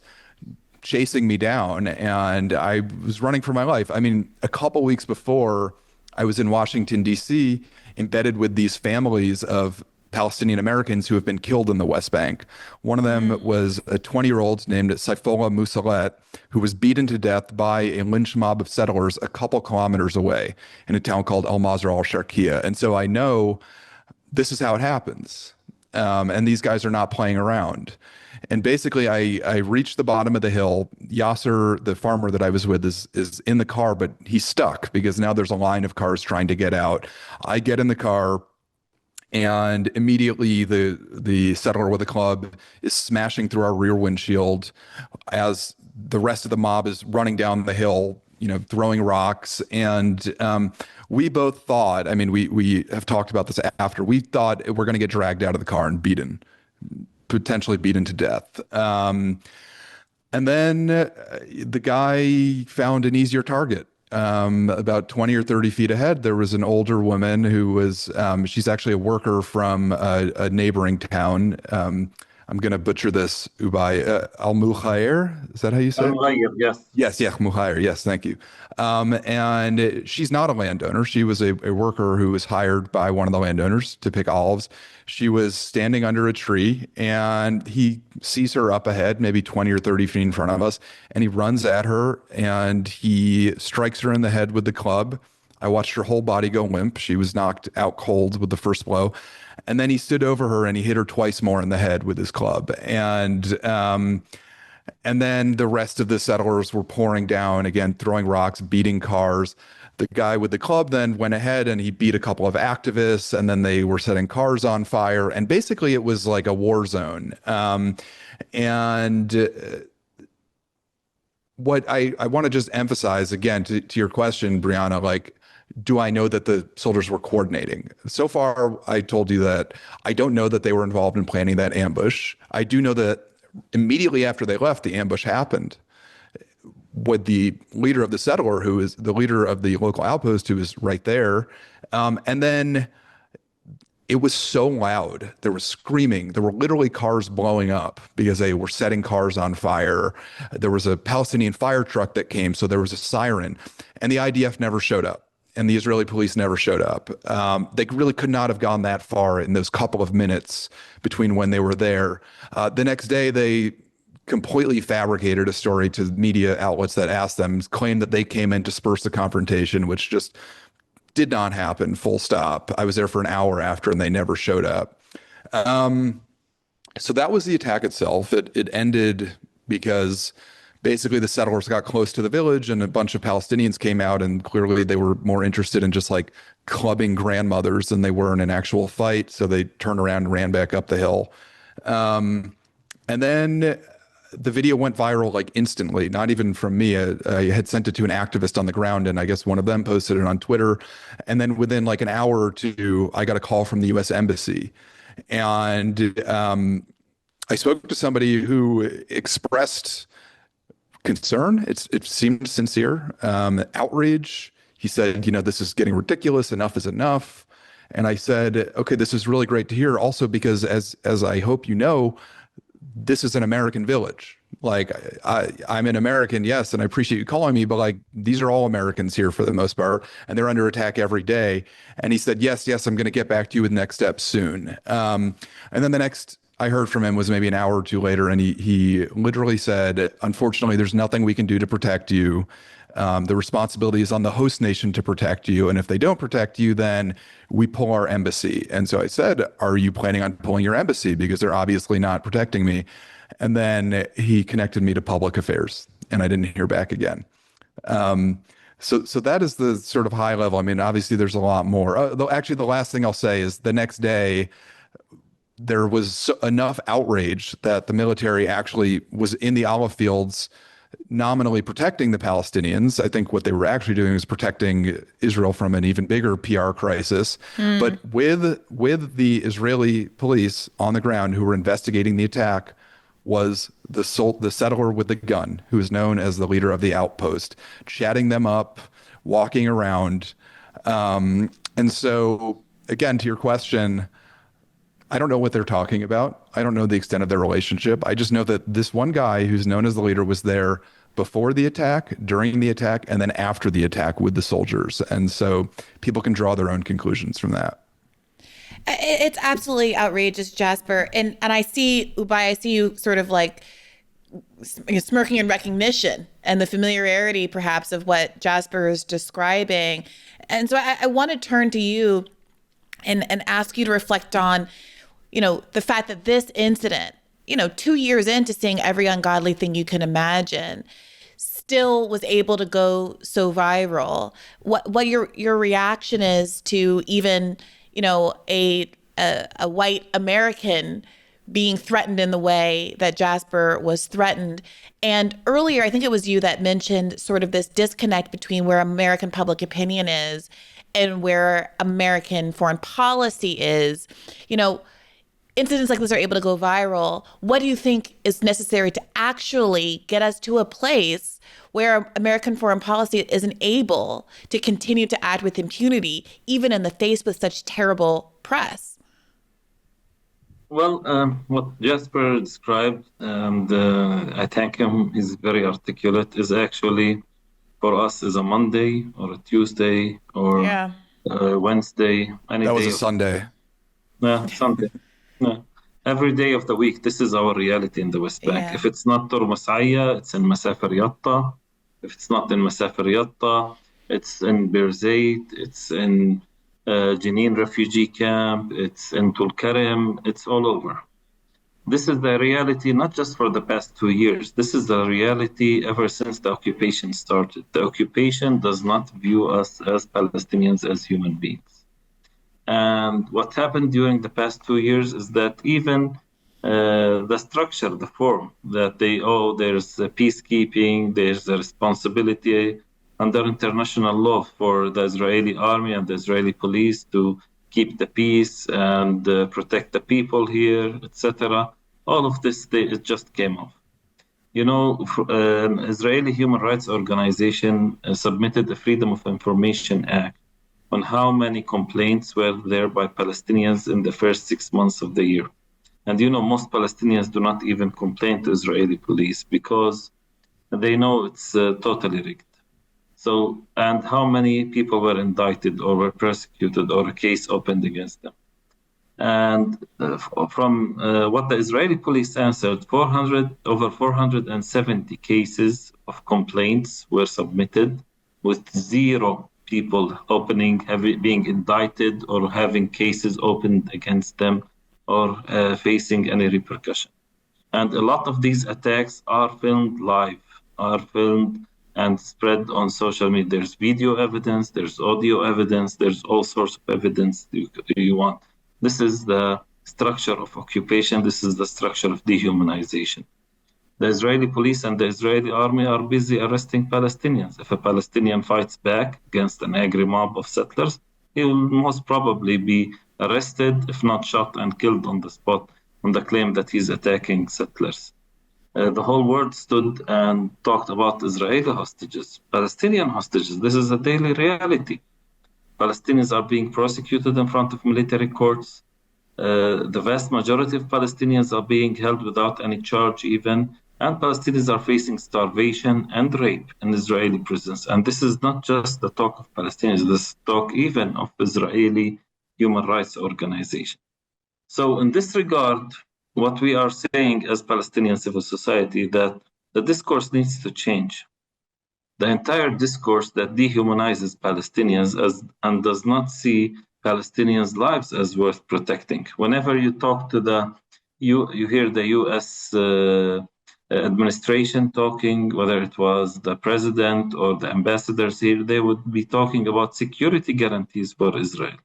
chasing me down, and I was running for my life. I mean, a couple weeks before, I was in Washington, D.C., embedded with these families of Palestinian Americans who have been killed in the West Bank. One of them was a 20-year-old named Saifullah Musalet, who was beaten to death by a lynch mob of settlers a couple kilometers away in a town called Al Mazrah al Sharqiya. And so I know this is how it happens. And these guys are not playing around. And basically, I reached the bottom of the hill. Yasser, the farmer that I was with, is in the car, but he's stuck because now there's a line of cars trying to get out. I get in the car, and immediately the settler with a club is smashing through our rear windshield as the rest of the mob is running down the hill, throwing rocks. And we both thought, we have talked about this after, we thought we're going to get dragged out of the car and potentially beaten to death. And then the guy found an easier target. About 20 or 30 feet ahead, there was an older woman who was, she's actually a worker from a neighboring town. I'm going to butcher this, Ubai. Al-Mukhair, is that how you say it? Al-Mukhair, yes. Yes, Mukhair, yes, thank you. And she's not a landowner. She was a worker who was hired by one of the landowners to pick olives. She was standing under a tree, and he sees her up ahead, maybe 20 or 30 feet in front of us, and he runs at her, and he strikes her in the head with the club. I watched her whole body go limp. She was knocked out cold with the first blow. And then he stood over her and he hit her twice more in the head with his club. And then the rest of the settlers were pouring down, again, throwing rocks, beating cars. The guy with the club then went ahead and he beat a couple of activists, and then they were setting cars on fire. And basically it was like a war zone. What I want to just emphasize again to your question, Brianna, do I know that the soldiers were coordinating? So far, I told you that I don't know that they were involved in planning that ambush. I do know that immediately after they left, the ambush happened with the leader of the settler, who is the leader of the local outpost, who is right there. And then it was so loud. There was screaming. There were literally cars blowing up because they were setting cars on fire. There was a Palestinian fire truck that came, so there was a siren. And the IDF never showed up. And the Israeli police never showed up. They really could not have gone that far in those couple of minutes between when they were there. The next day, they completely fabricated a story to media outlets that asked them, claimed that they came in to disperse the confrontation, which just did not happen, full stop. I was there for an hour after, and they never showed up. So that was the attack itself. It ended because basically the settlers got close to the village, and a bunch of Palestinians came out, and clearly they were more interested in just clubbing grandmothers than they were in an actual fight. So they turned around and ran back up the hill. And then the video went viral instantly, not even from me. I had sent it to an activist on the ground, and I guess one of them posted it on Twitter. And then within an hour or two, I got a call from the U.S. Embassy. And I spoke to somebody who expressed concern. It seemed sincere. Outrage. He said, this is getting ridiculous. Enough is enough. And I said, okay, this is really great to hear. Also, because as I hope you know, this is an American village. Like, I'm an American, yes, and I appreciate you calling me, but like, these are all Americans here for the most part, and they're under attack every day. And he said, yes, I'm going to get back to you with next steps soon. And then the next I heard from him was maybe an hour or two later, and he literally said, unfortunately, there's nothing we can do to protect you. The responsibility is on the host nation to protect you. And if they don't protect you, then we pull our embassy. And so I said, are you planning on pulling your embassy? Because they're obviously not protecting me. And then he connected me to public affairs, and I didn't hear back again. So that is the sort of high level. I mean, obviously there's a lot more. Though actually, the last thing I'll say is the next day, there was enough outrage that the military actually was in the olive fields nominally protecting the Palestinians. I think what they were actually doing was protecting Israel from an even bigger PR crisis. But with the Israeli police on the ground who were investigating the attack was the settler with the gun, who is known as the leader of the outpost, chatting them up, walking around. And so, again, to your question, I don't know what they're talking about. I don't know the extent of their relationship. I just know that this one guy who's known as the leader was there before the attack, during the attack, and then after the attack with the soldiers. And so people can draw their own conclusions from that. It's absolutely outrageous, Jasper. And I see, Ubai, I see you sort of like smirking in recognition and the familiarity perhaps of what Jasper is describing. And so I want to turn to you and ask you to reflect on, the fact that this incident, 2 years into seeing every ungodly thing you can imagine, still was able to go so viral. What your reaction is to even, a white American being threatened in the way that Jasper was threatened. And earlier, I think it was you that mentioned sort of this disconnect between where American public opinion is and where American foreign policy is. Incidents like this are able to go viral. What do you think is necessary to actually get us to a place where American foreign policy isn't able to continue to act with impunity, even in the face with such terrible press? Well, what Jasper described, and I thank him, he's very articulate, is actually for us is a Monday or a Tuesday or Wednesday. Any that was day a Sunday. No, Sunday. No. Every day of the week, this is our reality in the West Bank. If it's not Turmasaya, it's in Masafer Yatta. If it's not in Masafer Yatta, it's in Birzeit, it's in Jenin refugee camp, it's in Tulkarem, it's all over. This is the reality, not just for the past 2 years. This is the reality ever since the occupation started. The occupation does not view us as Palestinians as human beings. And what happened during the past 2 years is that even the structure, the form that there's peacekeeping, there's a responsibility under international law for the Israeli army and the Israeli police to keep the peace and protect the people here, etc. All of this, it just came off. Israeli Human Rights Organization submitted the Freedom of Information Act on how many complaints were there by Palestinians in the first 6 months of the year. And most Palestinians do not even complain to Israeli police because they know it's totally rigged. So, and how many people were indicted or were persecuted or a case opened against them. And from what the Israeli police answered, over 470 cases of complaints were submitted with 0 people being indicted or having cases opened against them or facing any repercussion. And a lot of these attacks are filmed live, are filmed and spread on social media. There's video evidence, there's audio evidence, there's all sorts of evidence you want. This is the structure of occupation. This is the structure of dehumanization. The Israeli police and the Israeli army are busy arresting Palestinians. If a Palestinian fights back against an angry mob of settlers, he will most probably be arrested, if not shot and killed on the spot, on the claim that he's attacking settlers. The whole world stood and talked about Israeli hostages, Palestinian hostages. This is a daily reality. Palestinians are being prosecuted in front of military courts. The vast majority of Palestinians are being held without any charge even. And Palestinians are facing starvation and rape in Israeli prisons. And this is not just the talk of Palestinians, this talk even of Israeli human rights organizations. So in this regard, what we are saying as Palestinian civil society, that the discourse needs to change. The entire discourse that dehumanizes Palestinians and does not see Palestinians' lives as worth protecting. Whenever you talk to you hear the U.S. Administration talking, whether it was the president or the ambassadors here, they would be talking about security guarantees for Israel.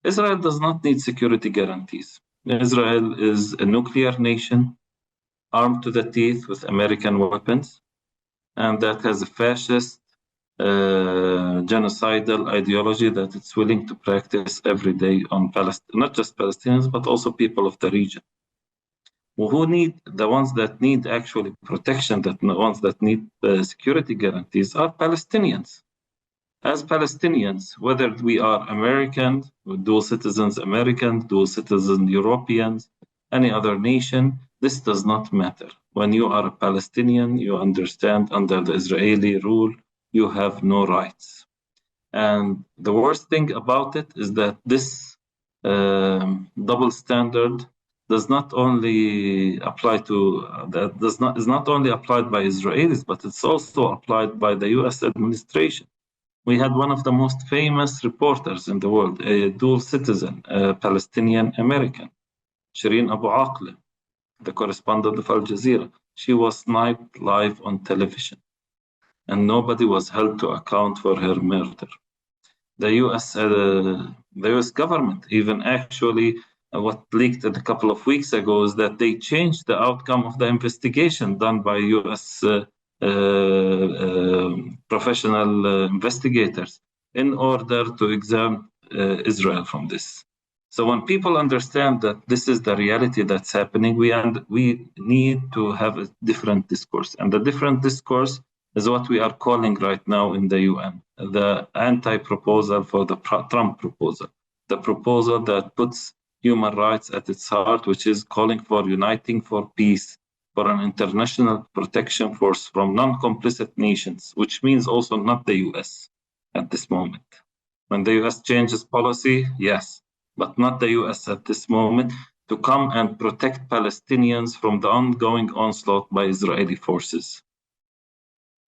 Israel does not need security guarantees. Israel is a nuclear nation armed to the teeth with American weapons, and that has a fascist, genocidal ideology that it's willing to practice every day on Palestine, not just Palestinians, but also people of the region. Who need the ones that need actually protection, the ones that need security guarantees are Palestinians. As Palestinians, whether we are American, dual citizens Americans, dual citizen Europeans, any other nation, this does not matter. When you are a Palestinian, you understand under the Israeli rule, you have no rights. And the worst thing about it is that this double standard does not only apply to is not only applied by Israelis, but it's also applied by the U.S. administration. We had one of the most famous reporters in the world, a dual citizen, a Palestinian American, Shireen Abu Akleh, the correspondent of Al Jazeera. She was sniped live on television, and nobody was held to account for her murder. The U.S. government even actually, what leaked a couple of weeks ago is that they changed the outcome of the investigation done by U.S. Professional investigators in order to examine Israel from this. So when people understand that this is the reality that's happening, we need to have a different discourse. And the different discourse is what we are calling right now in the UN, the anti-proposal for the Trump proposal, the proposal that puts human rights at its heart, which is calling for uniting for peace, for an international protection force from non-complicit nations, which means also not the US at this moment. When the US changes policy, yes, but not the US at this moment, to come and protect Palestinians from the ongoing onslaught by Israeli forces.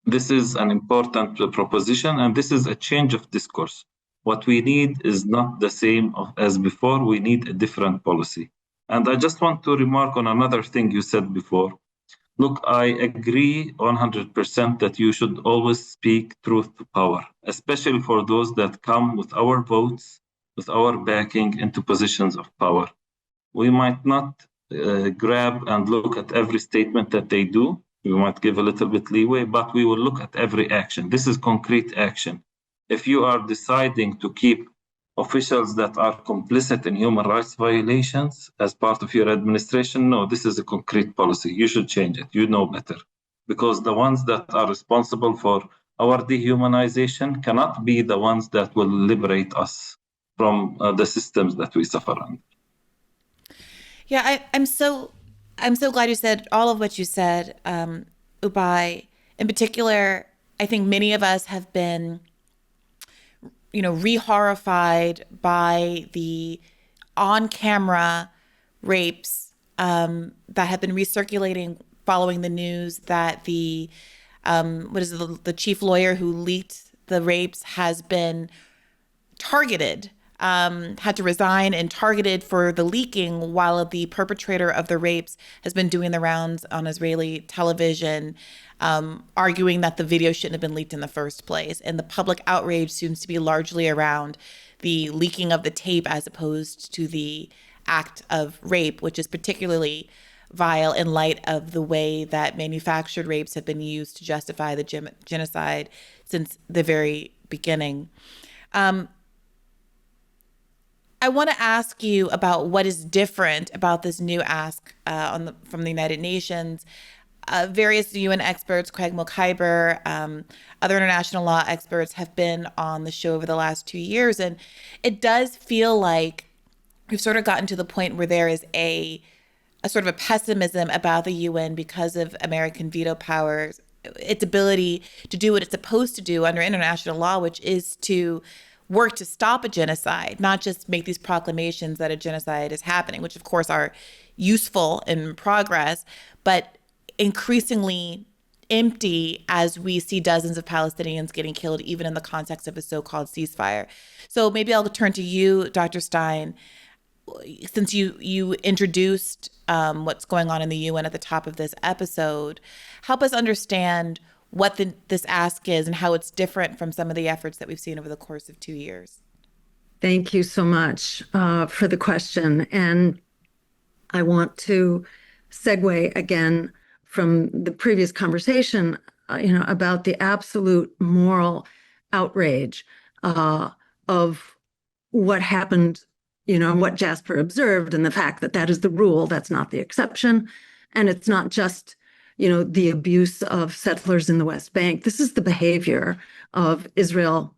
This is an important proposition, and this is a change of discourse. What we need is not the same as before. We need a different policy. And I just want to remark on another thing you said before. Look, I agree 100% that you should always speak truth to power, especially for those that come with our votes, with our backing into positions of power. We might not grab and look at every statement that they do. We might give a little bit leeway, but we will look at every action. This is concrete action. If you are deciding to keep officials that are complicit in human rights violations as part of your administration, no, this is a concrete policy. You should change it. You know better. Because the ones that are responsible for our dehumanization cannot be the ones that will liberate us from the systems that we suffer under. Yeah, I'm so glad you said all of what you said, Ubai. In particular, I think many of us have been, re-horrified by the on-camera rapes that have been recirculating following the news that the chief lawyer who leaked the rapes has been targeted, had to resign and targeted for the leaking, while the perpetrator of the rapes has been doing the rounds on Israeli television, arguing that the video shouldn't have been leaked in the first place. And the public outrage seems to be largely around the leaking of the tape as opposed to the act of rape, which is particularly vile in light of the way that manufactured rapes have been used to justify the genocide since the very beginning. I want to ask you about what is different about this new ask from the United Nations. Various UN experts, Craig Mokhiber, other international law experts have been on the show over the last 2 years. And it does feel like we've sort of gotten to the point where there is a a sort of a pessimism about the UN because of American veto powers, its ability to do what it's supposed to do under international law, which is to work to stop a genocide, not just make these proclamations that a genocide is happening, which of course are useful in progress, but increasingly empty as we see dozens of Palestinians getting killed, even in the context of a so-called ceasefire. So maybe I'll turn to you, Dr. Stein, since you introduced what's going on in the UN at the top of this episode. Help us understand what this ask is and how it's different from some of the efforts that we've seen over the course of 2 years. Thank you so much for the question. And I want to segue again from the previous conversation, about the absolute moral outrage of what happened, and what Jasper observed, and the fact that that is the rule, that's not the exception. And it's not just, the abuse of settlers in the West Bank. This is the behavior of Israel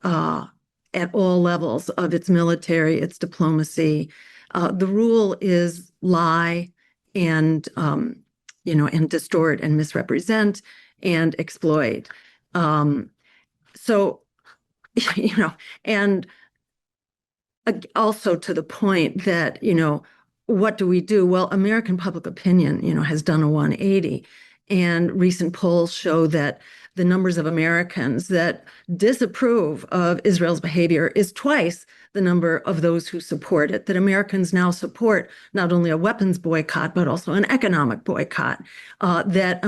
at all levels of its military, its diplomacy. The rule is lie and, and distort and misrepresent and exploit. So, and also to the point that, what do we do? Well, American public opinion, has done a 180. And recent polls show that the numbers of Americans that disapprove of Israel's behavior is twice the number of those who support it, that Americans now support not only a weapons boycott, but also an economic boycott, that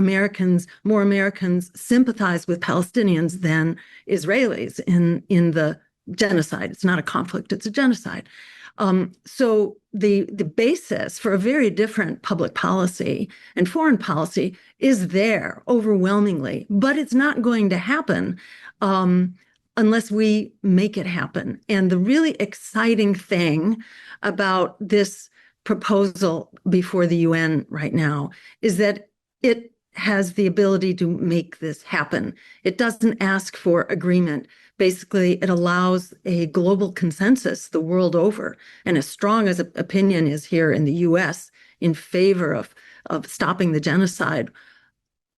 more Americans sympathize with Palestinians than Israelis in the genocide. It's not a conflict, it's a genocide. So the basis for a very different public policy and foreign policy is there overwhelmingly, but it's not going to happen unless we make it happen. And the really exciting thing about this proposal before the UN right now is that it has the ability to make this happen. It doesn't ask for agreement. Basically, it allows a global consensus the world over. And as strong as opinion is here in the US in favor of stopping the genocide,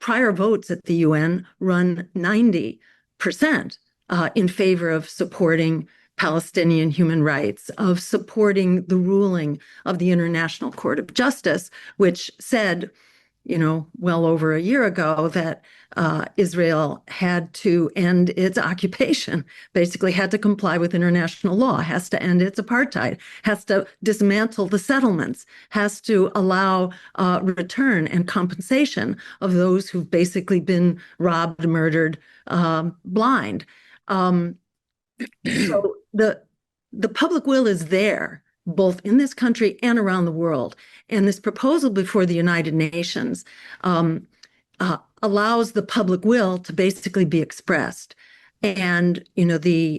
prior votes at the UN run 90% in favor of supporting Palestinian human rights, of supporting the ruling of the International Court of Justice, which said, well over a year ago that Israel had to end its occupation, basically had to comply with international law, has to end its apartheid, has to dismantle the settlements, has to allow return and compensation of those who've basically been robbed, murdered, blind. So the public will is there, both in this country and around the world. And this proposal before the United Nations allows the public will to basically be expressed. And, the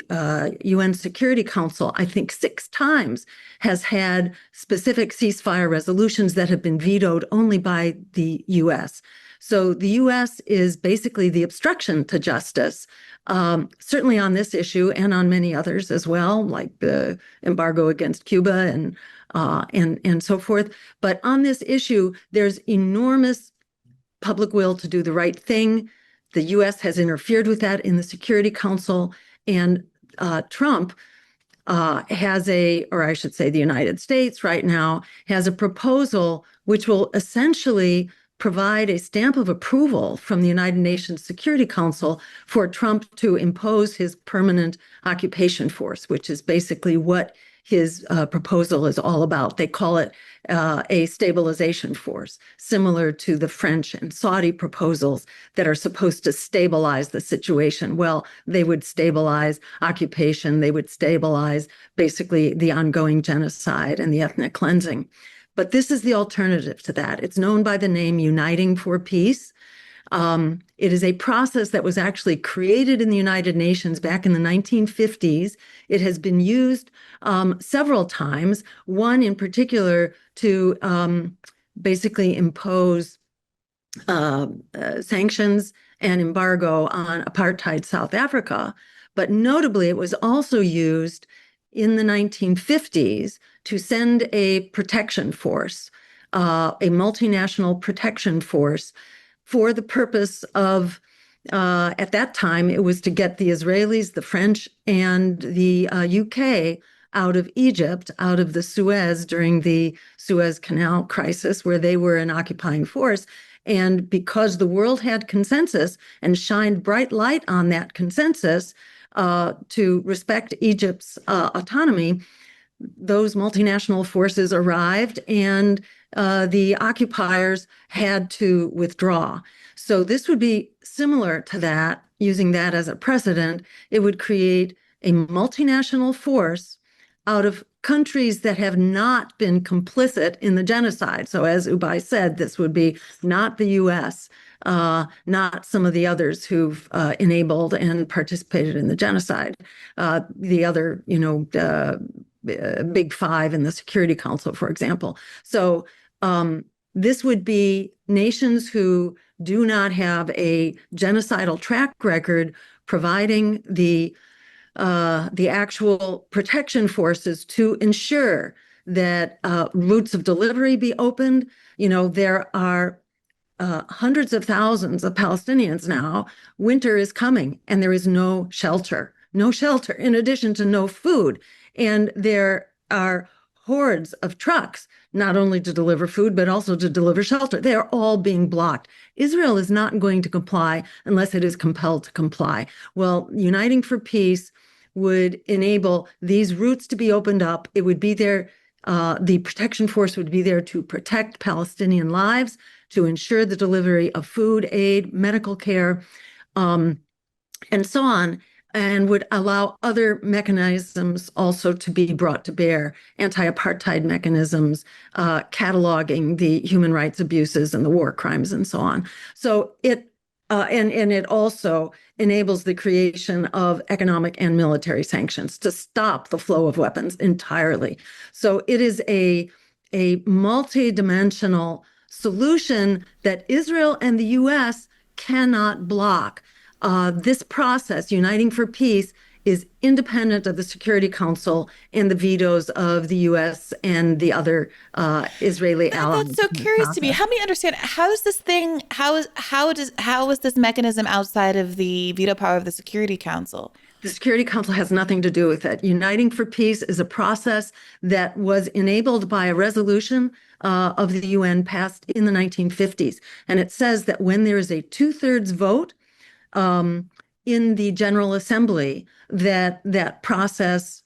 UN Security Council, I think 6 times, has had specific ceasefire resolutions that have been vetoed only by the US. So the US is basically the obstruction to justice, certainly on this issue and on many others as well, like the embargo against Cuba and so forth. But on this issue, there's enormous public will to do the right thing. The US has interfered with that in the Security Council, and Trump has or I should say the United States right now has a proposal which will essentially provide a stamp of approval from the United Nations Security Council for Trump to impose his permanent occupation force, which is basically what his proposal is all about. They call it a stabilization force, similar to the French and Saudi proposals that are supposed to stabilize the situation. Well, they would stabilize occupation, they would stabilize basically the ongoing genocide and the ethnic cleansing. But this is the alternative to that. It's known by the name Uniting for Peace. It is a process that was actually created in the United Nations back in the 1950s. It has been used several times, one in particular to basically impose sanctions and embargo on apartheid South Africa. But notably, it was also used in the 1950s to send a protection force a multinational protection force for the purpose of, at that time, it was to get the Israelis, the French, and the UK out of Egypt, out of the Suez during the Suez Canal crisis, where they were an occupying force. And because the world had consensus and shined bright light on that consensus to respect Egypt's autonomy, those multinational forces arrived and the occupiers had to withdraw. So this would be similar to that, using that as a precedent. It would create a multinational force out of countries that have not been complicit in the genocide. So as Ubai said, this would be not the US, not some of the others who've enabled and participated in the genocide. The other, big five in the Security Council, for example. So this would be nations who do not have a genocidal track record providing the actual protection forces to ensure that routes of delivery be opened. There are hundreds of thousands of Palestinians now. Winter is coming and there is no shelter, in addition to no food. And there are hordes of trucks, not only to deliver food, but also to deliver shelter. They are all being blocked. Israel is not going to comply unless it is compelled to comply. Well, Uniting for Peace would enable these routes to be opened up. It would be there, the protection force would be there to protect Palestinian lives, to ensure the delivery of food, aid, medical care, and so on, and would allow other mechanisms also to be brought to bear, anti-apartheid mechanisms, cataloging the human rights abuses and the war crimes and so on. So it also enables the creation of economic and military sanctions to stop the flow of weapons entirely. So it is a multi-dimensional solution that Israel and the US cannot block. This process, Uniting for Peace, is independent of the Security Council and the vetoes of the U.S. and the other Israeli allies. That's so curious to me. Help me understand, how is this mechanism outside of the veto power of the Security Council? The Security Council has nothing to do with it. Uniting for Peace is a process that was enabled by a resolution of the UN passed in the 1950s. And it says that when there is a 2/3 vote in the General Assembly, that process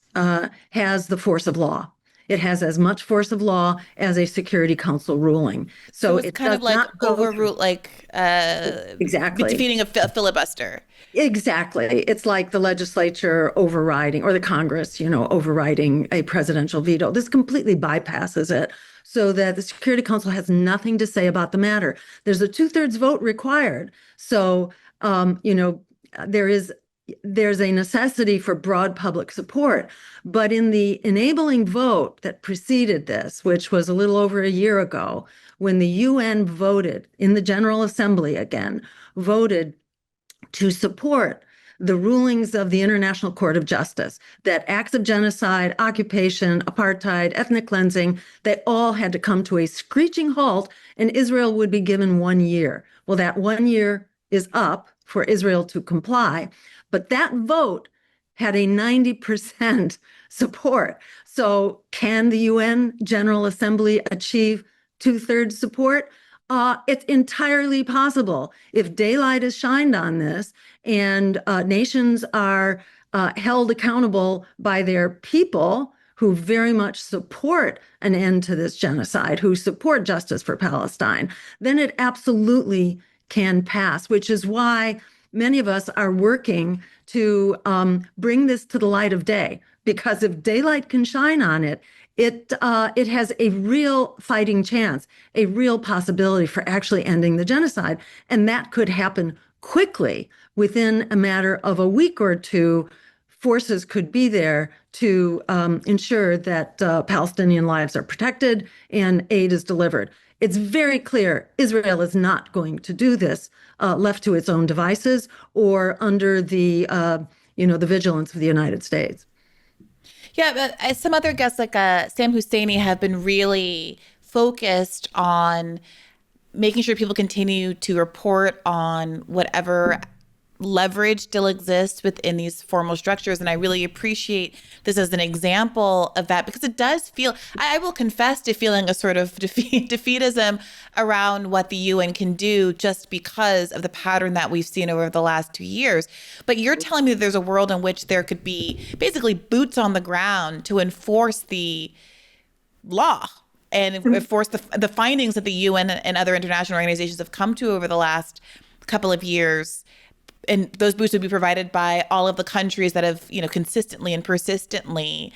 has the force of law. It has as much force of law as a Security Council ruling. So it's kind of like overrule, exactly defeating a filibuster. Exactly. It's like the legislature overriding, or the Congress, overriding a presidential veto. This completely bypasses it, so that the Security Council has nothing to say about the matter. There's a 2/3 vote required. So, there's a necessity for broad public support. But in the enabling vote that preceded this, which was a little over a year ago, when the UN voted in the General Assembly again, voted to support the rulings of the International Court of Justice, that acts of genocide, occupation, apartheid, ethnic cleansing, they all had to come to a screeching halt, and Israel would be given 1 year. Well, that 1 year is up for Israel to comply, but that vote had a 90% support. So can the UN General Assembly achieve 2/3 support? It's entirely possible. If daylight is shined on this and nations are held accountable by their people who very much support an end to this genocide, who support justice for Palestine, then it absolutely can pass, which is why many of us are working to bring this to the light of day, because if daylight can shine on it, it has a real fighting chance, a real possibility for actually ending the genocide. And that could happen quickly. Within a matter of a week or two, forces could be there to ensure that Palestinian lives are protected and aid is delivered. It's very clear Israel is not going to do this left to its own devices or under the vigilance of the United States. Yeah, but some other guests like Sam Husseini have been really focused on making sure people continue to report on whatever leverage still exists within these formal structures. And I really appreciate this as an example of that, because it does feel, I will confess to feeling a sort of defeatism around what the UN can do just because of the pattern that we've seen over the last 2 years. But you're telling me that there's a world in which there could be basically boots on the ground to enforce the law and enforce the findings that the UN and other international organizations have come to over the last couple of years. And those boots would be provided by all of the countries that have, consistently and persistently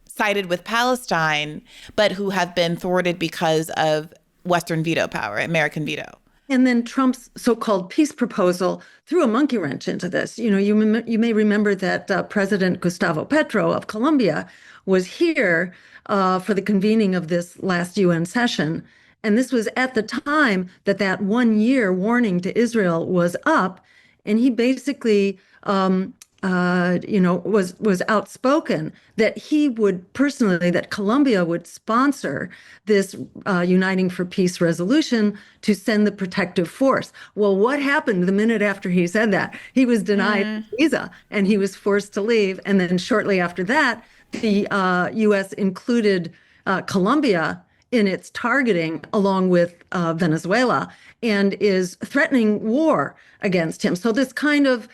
sided with Palestine, but who have been thwarted because of Western veto power, American veto. And then Trump's so-called peace proposal threw a monkey wrench into this. You may remember that President Gustavo Petro of Colombia was here for the convening of this last UN session. And this was at the time that 1 year warning to Israel was up. And he basically, was outspoken that he would personally, that Colombia would sponsor this Uniting for Peace resolution to send the protective force. Well, what happened the minute after he said that? He was denied a visa and he was forced to leave. And then shortly after that, the U.S. included Colombia in its targeting along with Venezuela and is threatening war against him. So this kind of,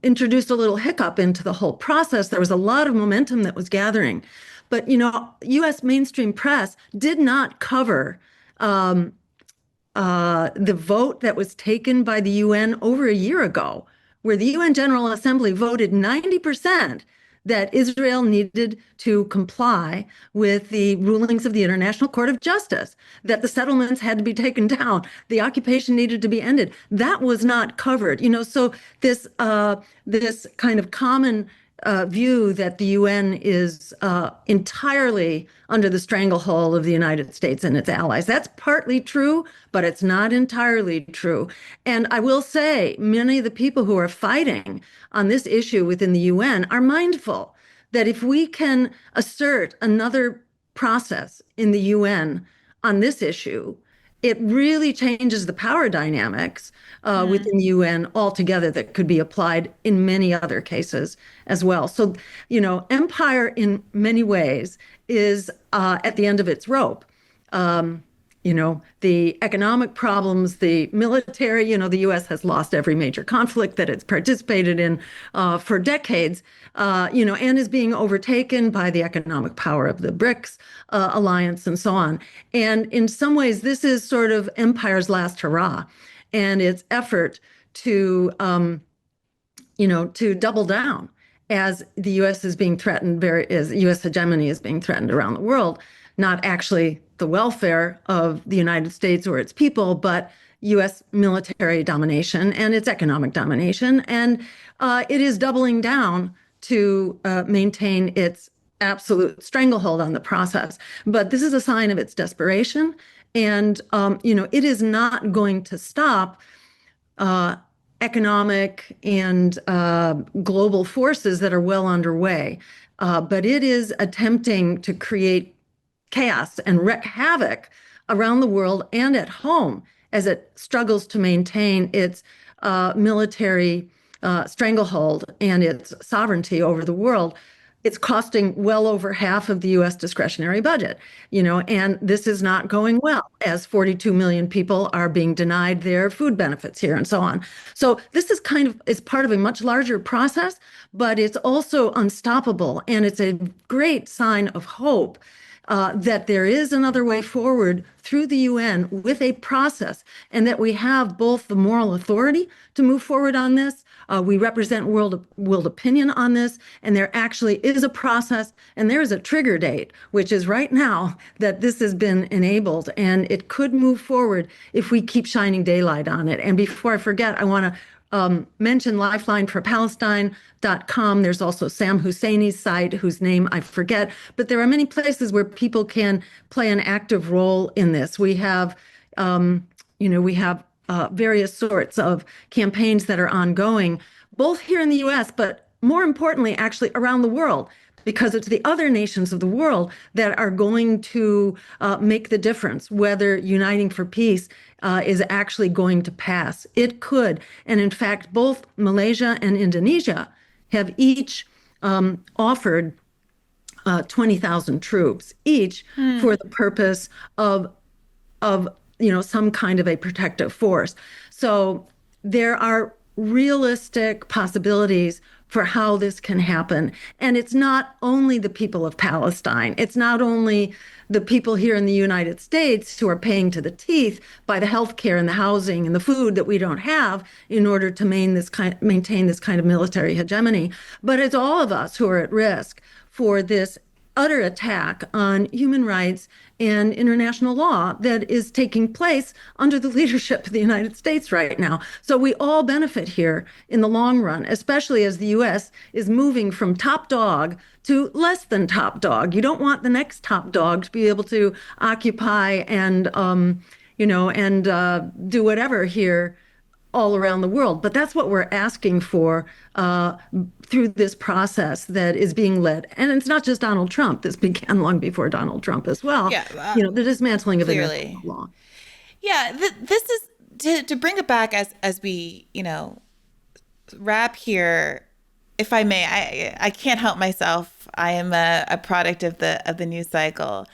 introduced a little hiccup into the whole process. There was a lot of momentum that was gathering. But, U.S. mainstream press did not cover the vote that was taken by the UN over a year ago, where the UN General Assembly voted 90% that Israel needed to comply with the rulings of the International Court of Justice, that the settlements had to be taken down, the occupation needed to be ended. That was not covered. So this kind of common view that the UN is entirely under the stranglehold of the United States and its allies. That's partly true, but it's not entirely true. And I will say, many of the people who are fighting on this issue within the UN are mindful that if we can assert another process in the UN on this issue, it really changes the power dynamics within the UN altogether that could be applied in many other cases as well. So, empire in many ways is at the end of its rope. The economic problems, the military, the U.S. has lost every major conflict that it's participated in for decades, and is being overtaken by the economic power of the BRICS alliance and so on. And in some ways, this is sort of empire's last hurrah, and its effort to, to double down as the U.S. is being threatened, as U.S. hegemony is being threatened around the world, not actually the welfare of the United States or its people, but U.S. military domination and its economic domination. And it is doubling down to maintain its absolute stranglehold on the process. But this is a sign of its desperation. And, it is not going to stop economic and global forces that are well underway. But it is attempting to create chaos and wreak havoc around the world and at home as it struggles to maintain its military stranglehold and its sovereignty over the world. It's costing well over half of the U.S. discretionary budget, and this is not going well as 42 million people are being denied their food benefits here and so on. So this is part of a much larger process, but it's also unstoppable. And it's a great sign of hope that there is another way forward through the UN with a process, and that we have both the moral authority to move forward on this. We represent world opinion on this, and there actually is a process, and there is a trigger date, which is right now that this has been enabled, and it could move forward if we keep shining daylight on it. And before I forget, I want to mention LifelineForPalestine.com. There's also Sam Husseini's site, whose name I forget, but there are many places where people can play an active role in this. We have, various sorts of campaigns that are ongoing, both here in the U.S., but more importantly, actually around the world. because it's the other nations of the world that are going to make the difference, whether uniting for peace is actually going to pass. It could. And in fact, both Malaysia and Indonesia have each offered 20,000 troops each for the purpose of some kind of a protective force. So there are realistic possibilities for how this can happen. And it's not only the people of Palestine. It's not only the people here in the United States who are paying to the teeth by the health care and the housing and the food that we don't have in order to maintain this kind of military hegemony, but it's all of us who are at risk for this utter attack on human rights and international law that is taking place under the leadership of the United States right now. So we all benefit here in the long run, especially as the U.S. is moving from top dog to less than top dog. You don't want the next top dog to be able to occupy and do whatever here all around the world. But that's what we're asking for through this process that is being led. And it's not just Donald Trump. This began long before Donald Trump as well. Yeah, the dismantling of clearly. international law. Yeah, this is to bring it back as we, wrap here. If I may, I can't help myself. I am a product of the news cycle.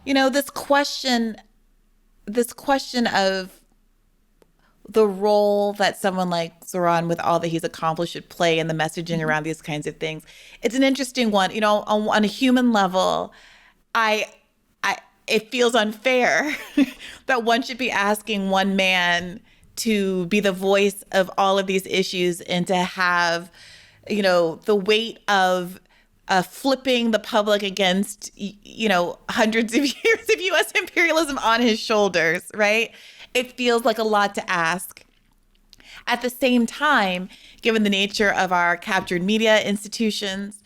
This question of the role that someone like Zohran, with all that he's accomplished, should play in the messaging around these kinds of things. It's an interesting one. On a human level, it feels unfair that one should be asking one man to be the voice of all of these issues and to have, the weight of flipping the public against, hundreds of years of U.S. imperialism on his shoulders, right? It feels like a lot to ask. At the same time, given the nature of our captured media institutions,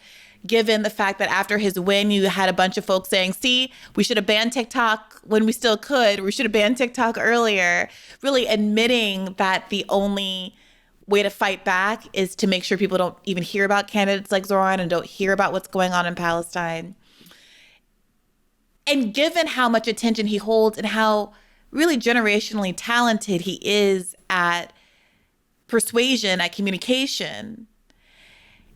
given the fact that after his win, you had a bunch of folks saying, see, we should have banned TikTok when we still could. We should have banned TikTok earlier, really admitting that the only way to fight back is to make sure people don't even hear about candidates like Zohran and don't hear about what's going on in Palestine. And given how much attention he holds and how really generationally talented he is at persuasion, at communication,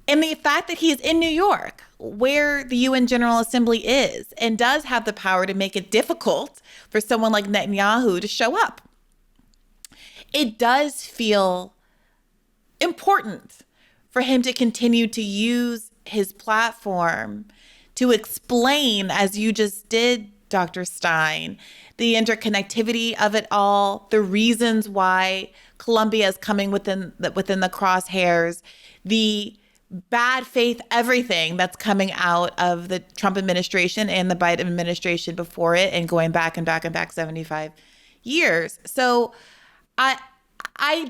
and the fact that he is in New York, where the UN General Assembly is, and does have the power to make it difficult for someone like Netanyahu to show up. It does feel important for him to continue to use his platform to explain, as you just did, Dr. Stein, the interconnectivity of it all, the reasons why Colombia is coming within the crosshairs, the bad faith, everything that's coming out of the Trump administration and the Biden administration before it, and going back 75 years. So I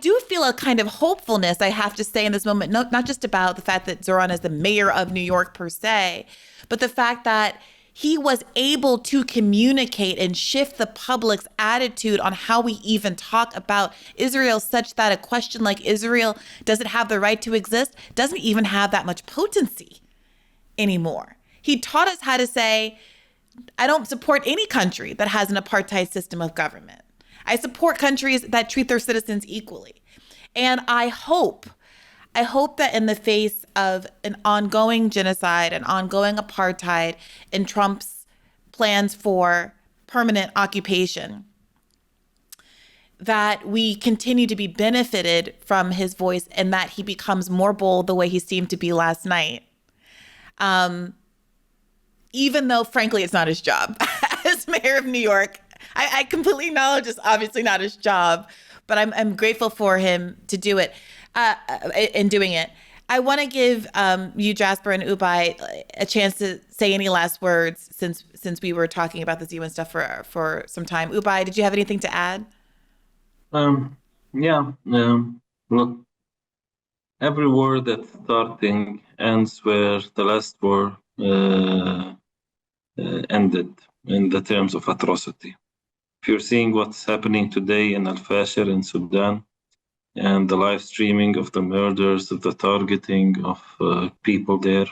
do feel a kind of hopefulness, I have to say, in this moment, not just about the fact that Zohran is the mayor of New York per se, but the fact that he was able to communicate and shift the public's attitude on how we even talk about Israel, such that a question like Israel, does it have the right to exist, doesn't even have that much potency anymore. He taught us how to say, I don't support any country that has an apartheid system of government. I support countries that treat their citizens equally. And I hope that in the face of an ongoing genocide, an ongoing apartheid, and Trump's plans for permanent occupation, that we continue to be benefited from his voice and that he becomes more bold the way he seemed to be last night. Even though, frankly, it's not his job as mayor of New York. I completely acknowledge it's obviously not his job, but I'm grateful for him to do it, in doing it. I want to give you, Jasper, and Ubai a chance to say any last words since we were talking about this UN stuff for some time. Ubai, did you have anything to add? Look, every war that's starting ends where the last war ended, in the terms of atrocity. If you're seeing what's happening today in Al-Fashir in Sudan, and the live streaming of the murders, of the targeting of people there,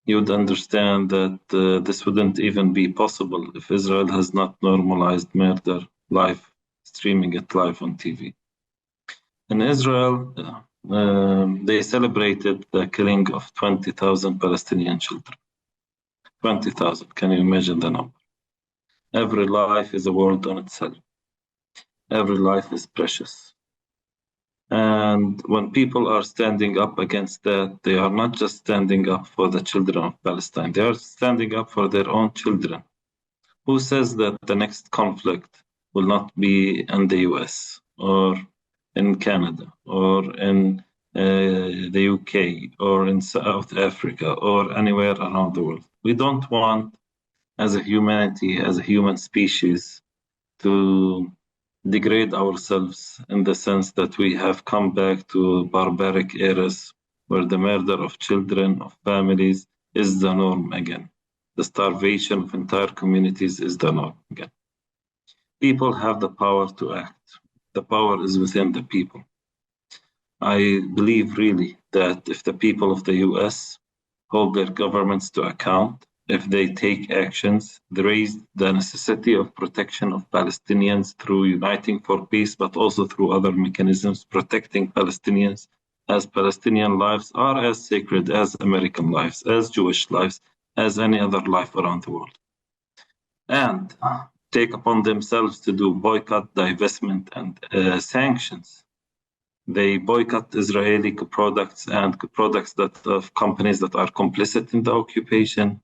you would understand that this wouldn't even be possible if Israel has not normalized murder live, streaming it live on TV. In Israel, they celebrated the killing of 20,000 Palestinian children. 20,000, can you imagine the number? Every life is a world on itself. Every life is precious. And when people are standing up against that, they are not just standing up for the children of Palestine, they are standing up for their own children. Who says that the next conflict will not be in the US or in Canada or in the UK or in South Africa or anywhere around the world? We don't want, as a humanity, as a human species, to degrade ourselves in the sense that we have come back to barbaric eras where the murder of children, of families, is the norm again. The starvation of entire communities is the norm again. People have the power to act. The power is within the people. I believe really that if the people of the US hold their governments to account, if they take actions, they raise the necessity of protection of Palestinians through uniting for peace, but also through other mechanisms, protecting Palestinians, as Palestinian lives are as sacred as American lives, as Jewish lives, as any other life around the world. And take upon themselves to do boycott, divestment, and sanctions. They boycott Israeli products and products of companies that are complicit in the occupation.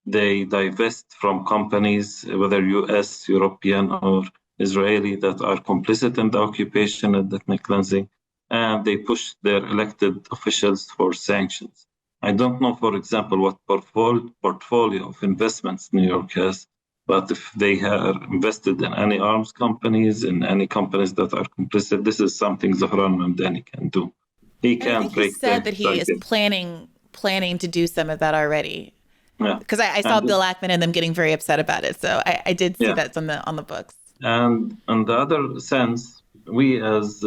They divest from companies, whether US, European, or Israeli, that are complicit in the occupation and ethnic cleansing, and they push their elected officials for sanctions. I don't know, for example, what portfolio of investments New York has, but if they are invested in any arms companies, in any companies that are complicit, this is something Zohran Mamdani can do. He And I can think he break said that he is cycle. planning to do some of that already. Yeah. Because I saw Bill Ackman and them getting very upset about it. So I did see Yeah. that's on the books. And in the other sense, we as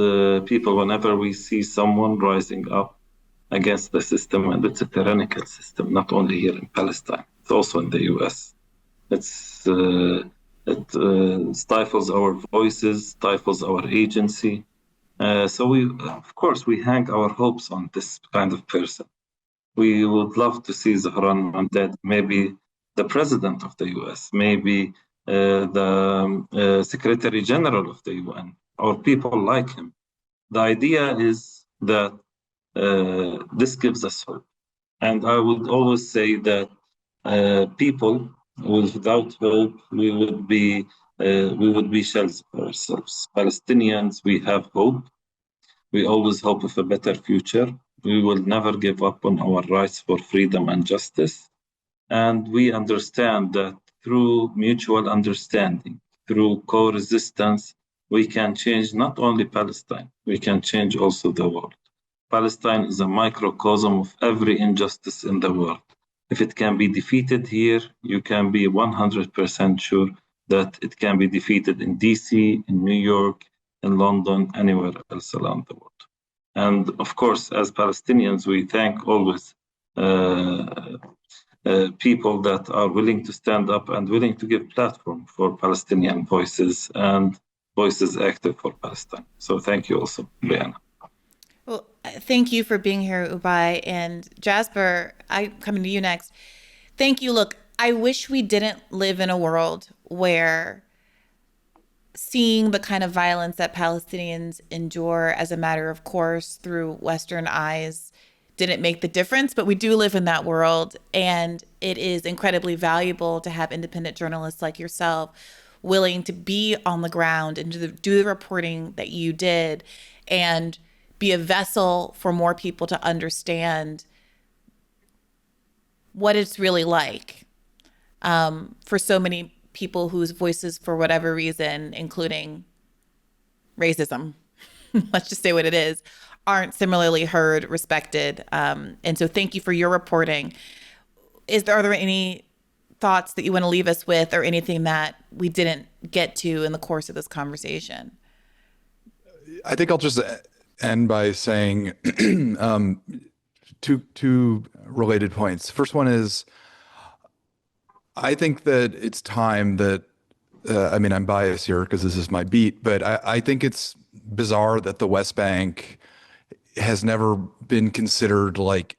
people, whenever we see someone rising up against the system, and it's a tyrannical system, not only here in Palestine, it's also in the US. It stifles our voices, stifles our agency. So we, of course, we hang our hopes on this kind of person. We would love to see Zohran Mamdani, maybe the president of the US, maybe the Secretary General of the UN, or people like him. The idea is that this gives us hope. And I would always say that people without hope, we would be shells for ourselves. Palestinians, we have hope. We always hope of a better future. We will never give up on our rights for freedom and justice. And we understand that through mutual understanding, through co-resistance, we can change not only Palestine, we can change also the world. Palestine is a microcosm of every injustice in the world. If it can be defeated here, you can be 100% sure that it can be defeated in DC, in New York, in London, anywhere else around the world. And of course, as Palestinians, we thank always people that are willing to stand up and willing to give platform for Palestinian voices and voices active for Palestine. So thank you also, Brianna. Well, thank you for being here, Ubai. And Jasper, I'm coming to you next. Thank you. Look, I wish we didn't live in a world where seeing the kind of violence that Palestinians endure as a matter of course through Western eyes didn't make the difference, but we do live in that world, and it is incredibly valuable to have independent journalists like yourself willing to be on the ground and do the reporting that you did and be a vessel for more people to understand what it's really like for so many people whose voices, for whatever reason, including racism, let's just say what it is, aren't similarly heard, respected. And so thank you for your reporting. Are there any thoughts that you want to leave us with, or anything that we didn't get to in the course of this conversation? I think I'll just end by saying two related points. First one is, I think that it's time that, I mean, I'm biased here because this is my beat, but I think it's bizarre that the West Bank has never been considered like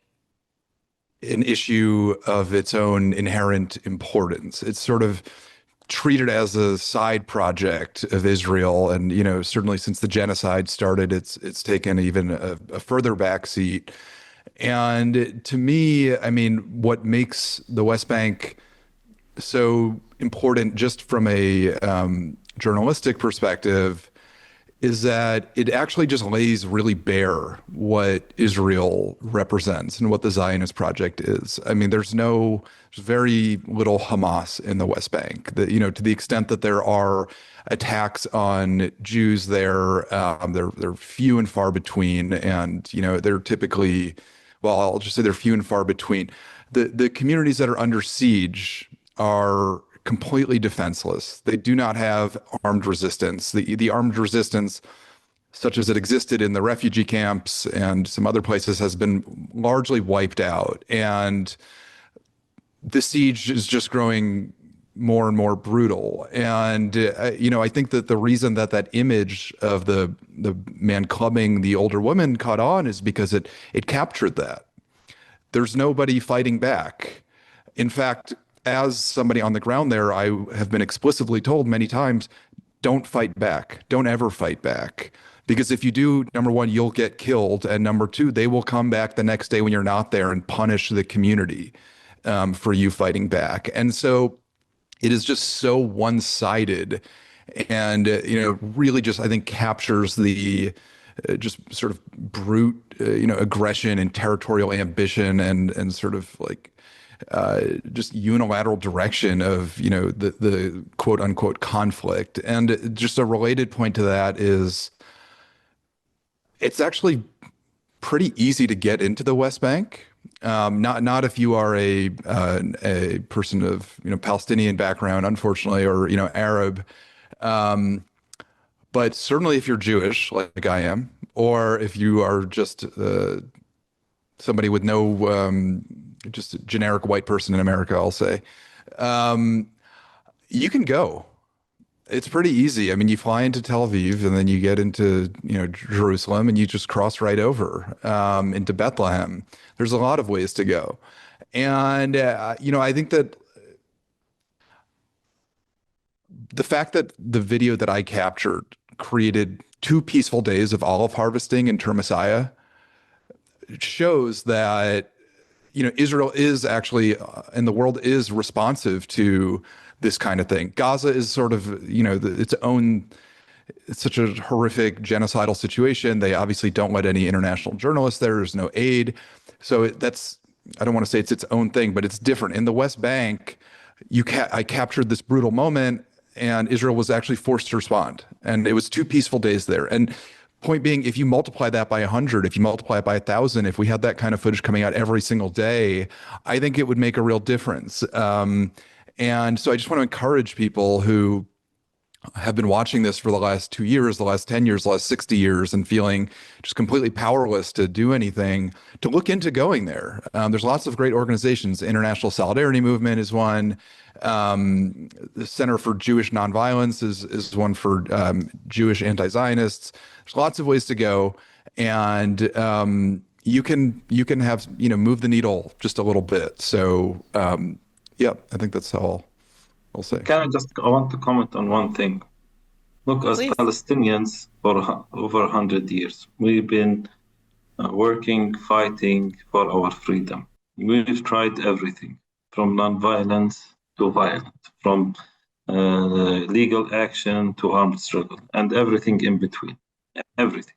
an issue of its own inherent importance. It's sort of treated as a side project of Israel, and certainly since the genocide started, it's taken even a further backseat. And to me, I mean, what makes the West Bank so important, just from a journalistic perspective, is that it actually just lays really bare what Israel represents and what the Zionist project is. I mean, there's very little Hamas in the West Bank. That, to the extent that there are attacks on Jews there, they're few and far between, and they're typically, well, I'll just say they're few and far between. The communities that are under siege are completely defenseless. They do not have armed resistance. The armed resistance, such as it existed in the refugee camps and some other places, has been largely wiped out. And the siege is just growing more and more brutal. And, I think that the reason that image of the man clubbing the older woman caught on is because it captured that. There's nobody fighting back. In fact, as somebody on the ground there, I have been explicitly told many times, don't fight back. Don't ever fight back. Because if you do, number one, you'll get killed. And number two, they will come back the next day when you're not there and punish the community for you fighting back. And so it is just so one-sided and, really just, I think, captures the just sort of brute, aggression and territorial ambition and sort of like, just unilateral direction of the quote unquote conflict. And just a related point to that is, it's actually pretty easy to get into the West Bank. Not if you are a person of Palestinian background, unfortunately, or Arab, but certainly if you're Jewish, like I am, or if you are just somebody with no just a generic white person in America, I'll say, you can go. It's pretty easy. I mean, you fly into Tel Aviv and then you get into, Jerusalem, and you just cross right over into Bethlehem. There's a lot of ways to go. And, I think that the fact that the video that I captured created 2 peaceful days of olive harvesting in Termessiah shows that Israel is actually, and the world is responsive to this kind of thing. Gaza is sort of, its such a horrific genocidal situation. They obviously don't let any international journalists there. There's no aid. So I don't want to say it's its own thing, but it's different. In the West Bank, I captured this brutal moment, and Israel was actually forced to respond. And it was 2 peaceful days there. And point being, if you multiply that by 100, if you multiply it by 1,000, if we had that kind of footage coming out every single day, I think it would make a real difference. And so I just want to encourage people who have been watching this for the last 2 years, the last 10 years, the last 60 years, and feeling just completely powerless to do anything, to look into going there. There's lots of great organizations. International Solidarity Movement is one. The Center for Jewish Nonviolence is one for Jewish anti-Zionists. There's lots of ways to go, and you can have move the needle just a little bit. So yeah, I think that's all I'll say. I want to comment on one thing. Look, as Please. Palestinians for over 100 years, we've been working, fighting for our freedom. We've tried everything, from non-violence to violence, from legal action to armed struggle, and everything in between. Everything.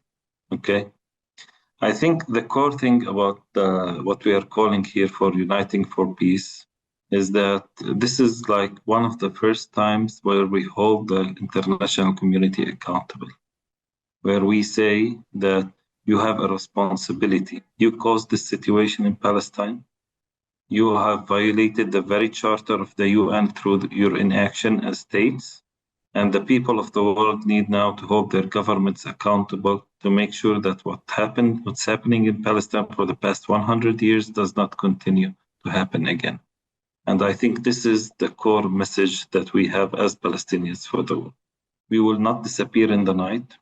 Okay? I think the core thing about what we are calling here for Uniting for Peace is that this is like one of the first times where we hold the international community accountable, where we say that you have a responsibility. You caused this situation in Palestine. You have violated the very charter of the UN through your inaction as states. And the people of the world need now to hold their governments accountable to make sure that what's happening in Palestine for the past 100 years does not continue to happen again. And I think this is the core message that we have as Palestinians for the world. We will not disappear in the night.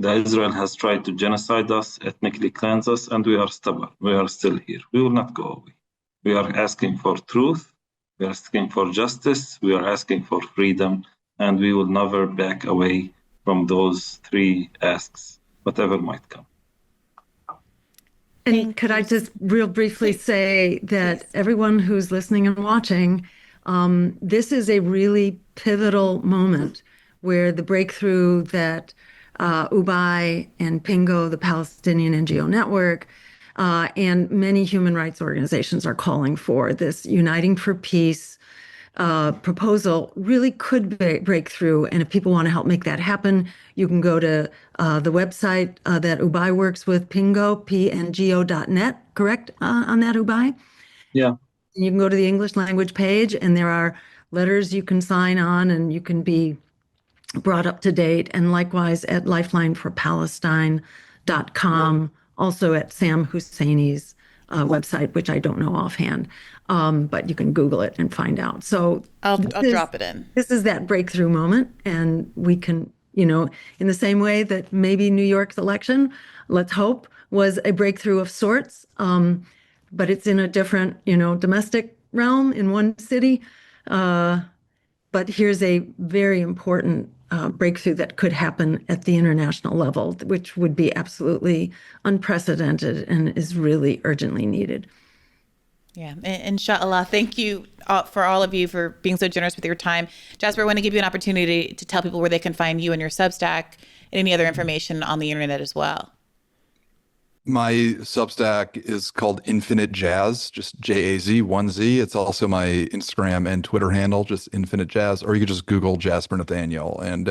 Israel has tried to genocide us, ethnically cleanse us, and we are stubborn. We are still here. We will not go away. We are asking for truth. We are asking for justice. We are asking for freedom. And we will never back away from those three asks, whatever might come. And could I just real briefly say that everyone who's listening and watching, this is a really pivotal moment where the breakthrough that Ubai and Pingo, the Palestinian NGO network, and many human rights organizations are calling for, this Uniting for Peace proposal really could break through. And if people want to help make that happen, you can go to the website that Ubai works with, Pingo, pngo.net, correct, on that, Ubai? Yeah. You can go to the English language page, and there are letters you can sign on, and you can be brought up to date. And likewise at lifelineforpalestine.com, also at Sam Husseini's website, which I don't know offhand, but you can Google it and find out. So I'll drop it in. This is that breakthrough moment, and we can, in the same way that maybe New York's election, let's hope, was a breakthrough of sorts, but it's in a different, domestic realm in one city. But here's a very important breakthrough that could happen at the international level, which would be absolutely unprecedented and is really urgently needed. Yeah, inshallah. Thank you for all of you for being so generous with your time. Jasper, I want to give you an opportunity to tell people where they can find you and your Substack and any other information on the internet as well. My Substack is called Infinite Jazz, just Jaz, 1Z. It's also my Instagram and Twitter handle, just Infinite Jazz, or you could just Google Jasper Nathaniel. And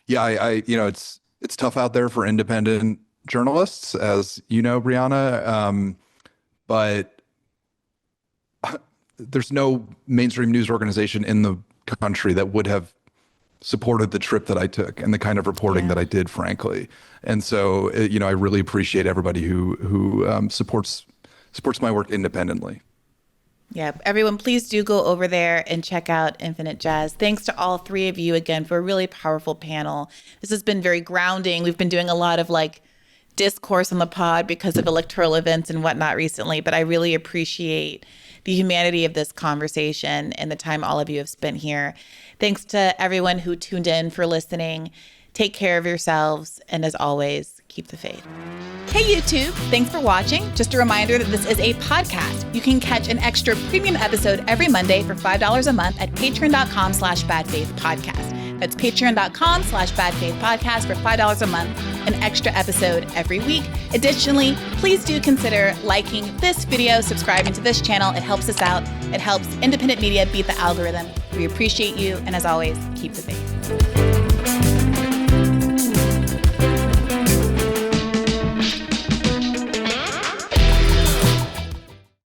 it's tough out there for independent journalists, as you know, Brianna. But there's no mainstream news organization in the country that would have supported the trip that I took and the kind of reporting that I did, frankly. And so, I really appreciate everybody who supports my work independently. Yeah, everyone, please do go over there and check out Infinite Jazz. Thanks to all three of you again for a really powerful panel. This has been very grounding. We've been doing a lot of discourse on the pod because of electoral events and whatnot recently, but I really appreciate the humanity of this conversation and the time all of you have spent here. Thanks to everyone who tuned in for listening. Take care of yourselves, and as always, keep the faith. Hey YouTube, thanks for watching. Just a reminder that this is a podcast. You can catch an extra premium episode every Monday for $5 a month at patreon.com/badfaithpodcast. That's patreon.com/badfaithpodcast for $5 a month, an extra episode every week. Additionally, please do consider liking this video, subscribing to this channel. It helps us out. It helps independent media beat the algorithm. We appreciate you. And as always, keep the faith.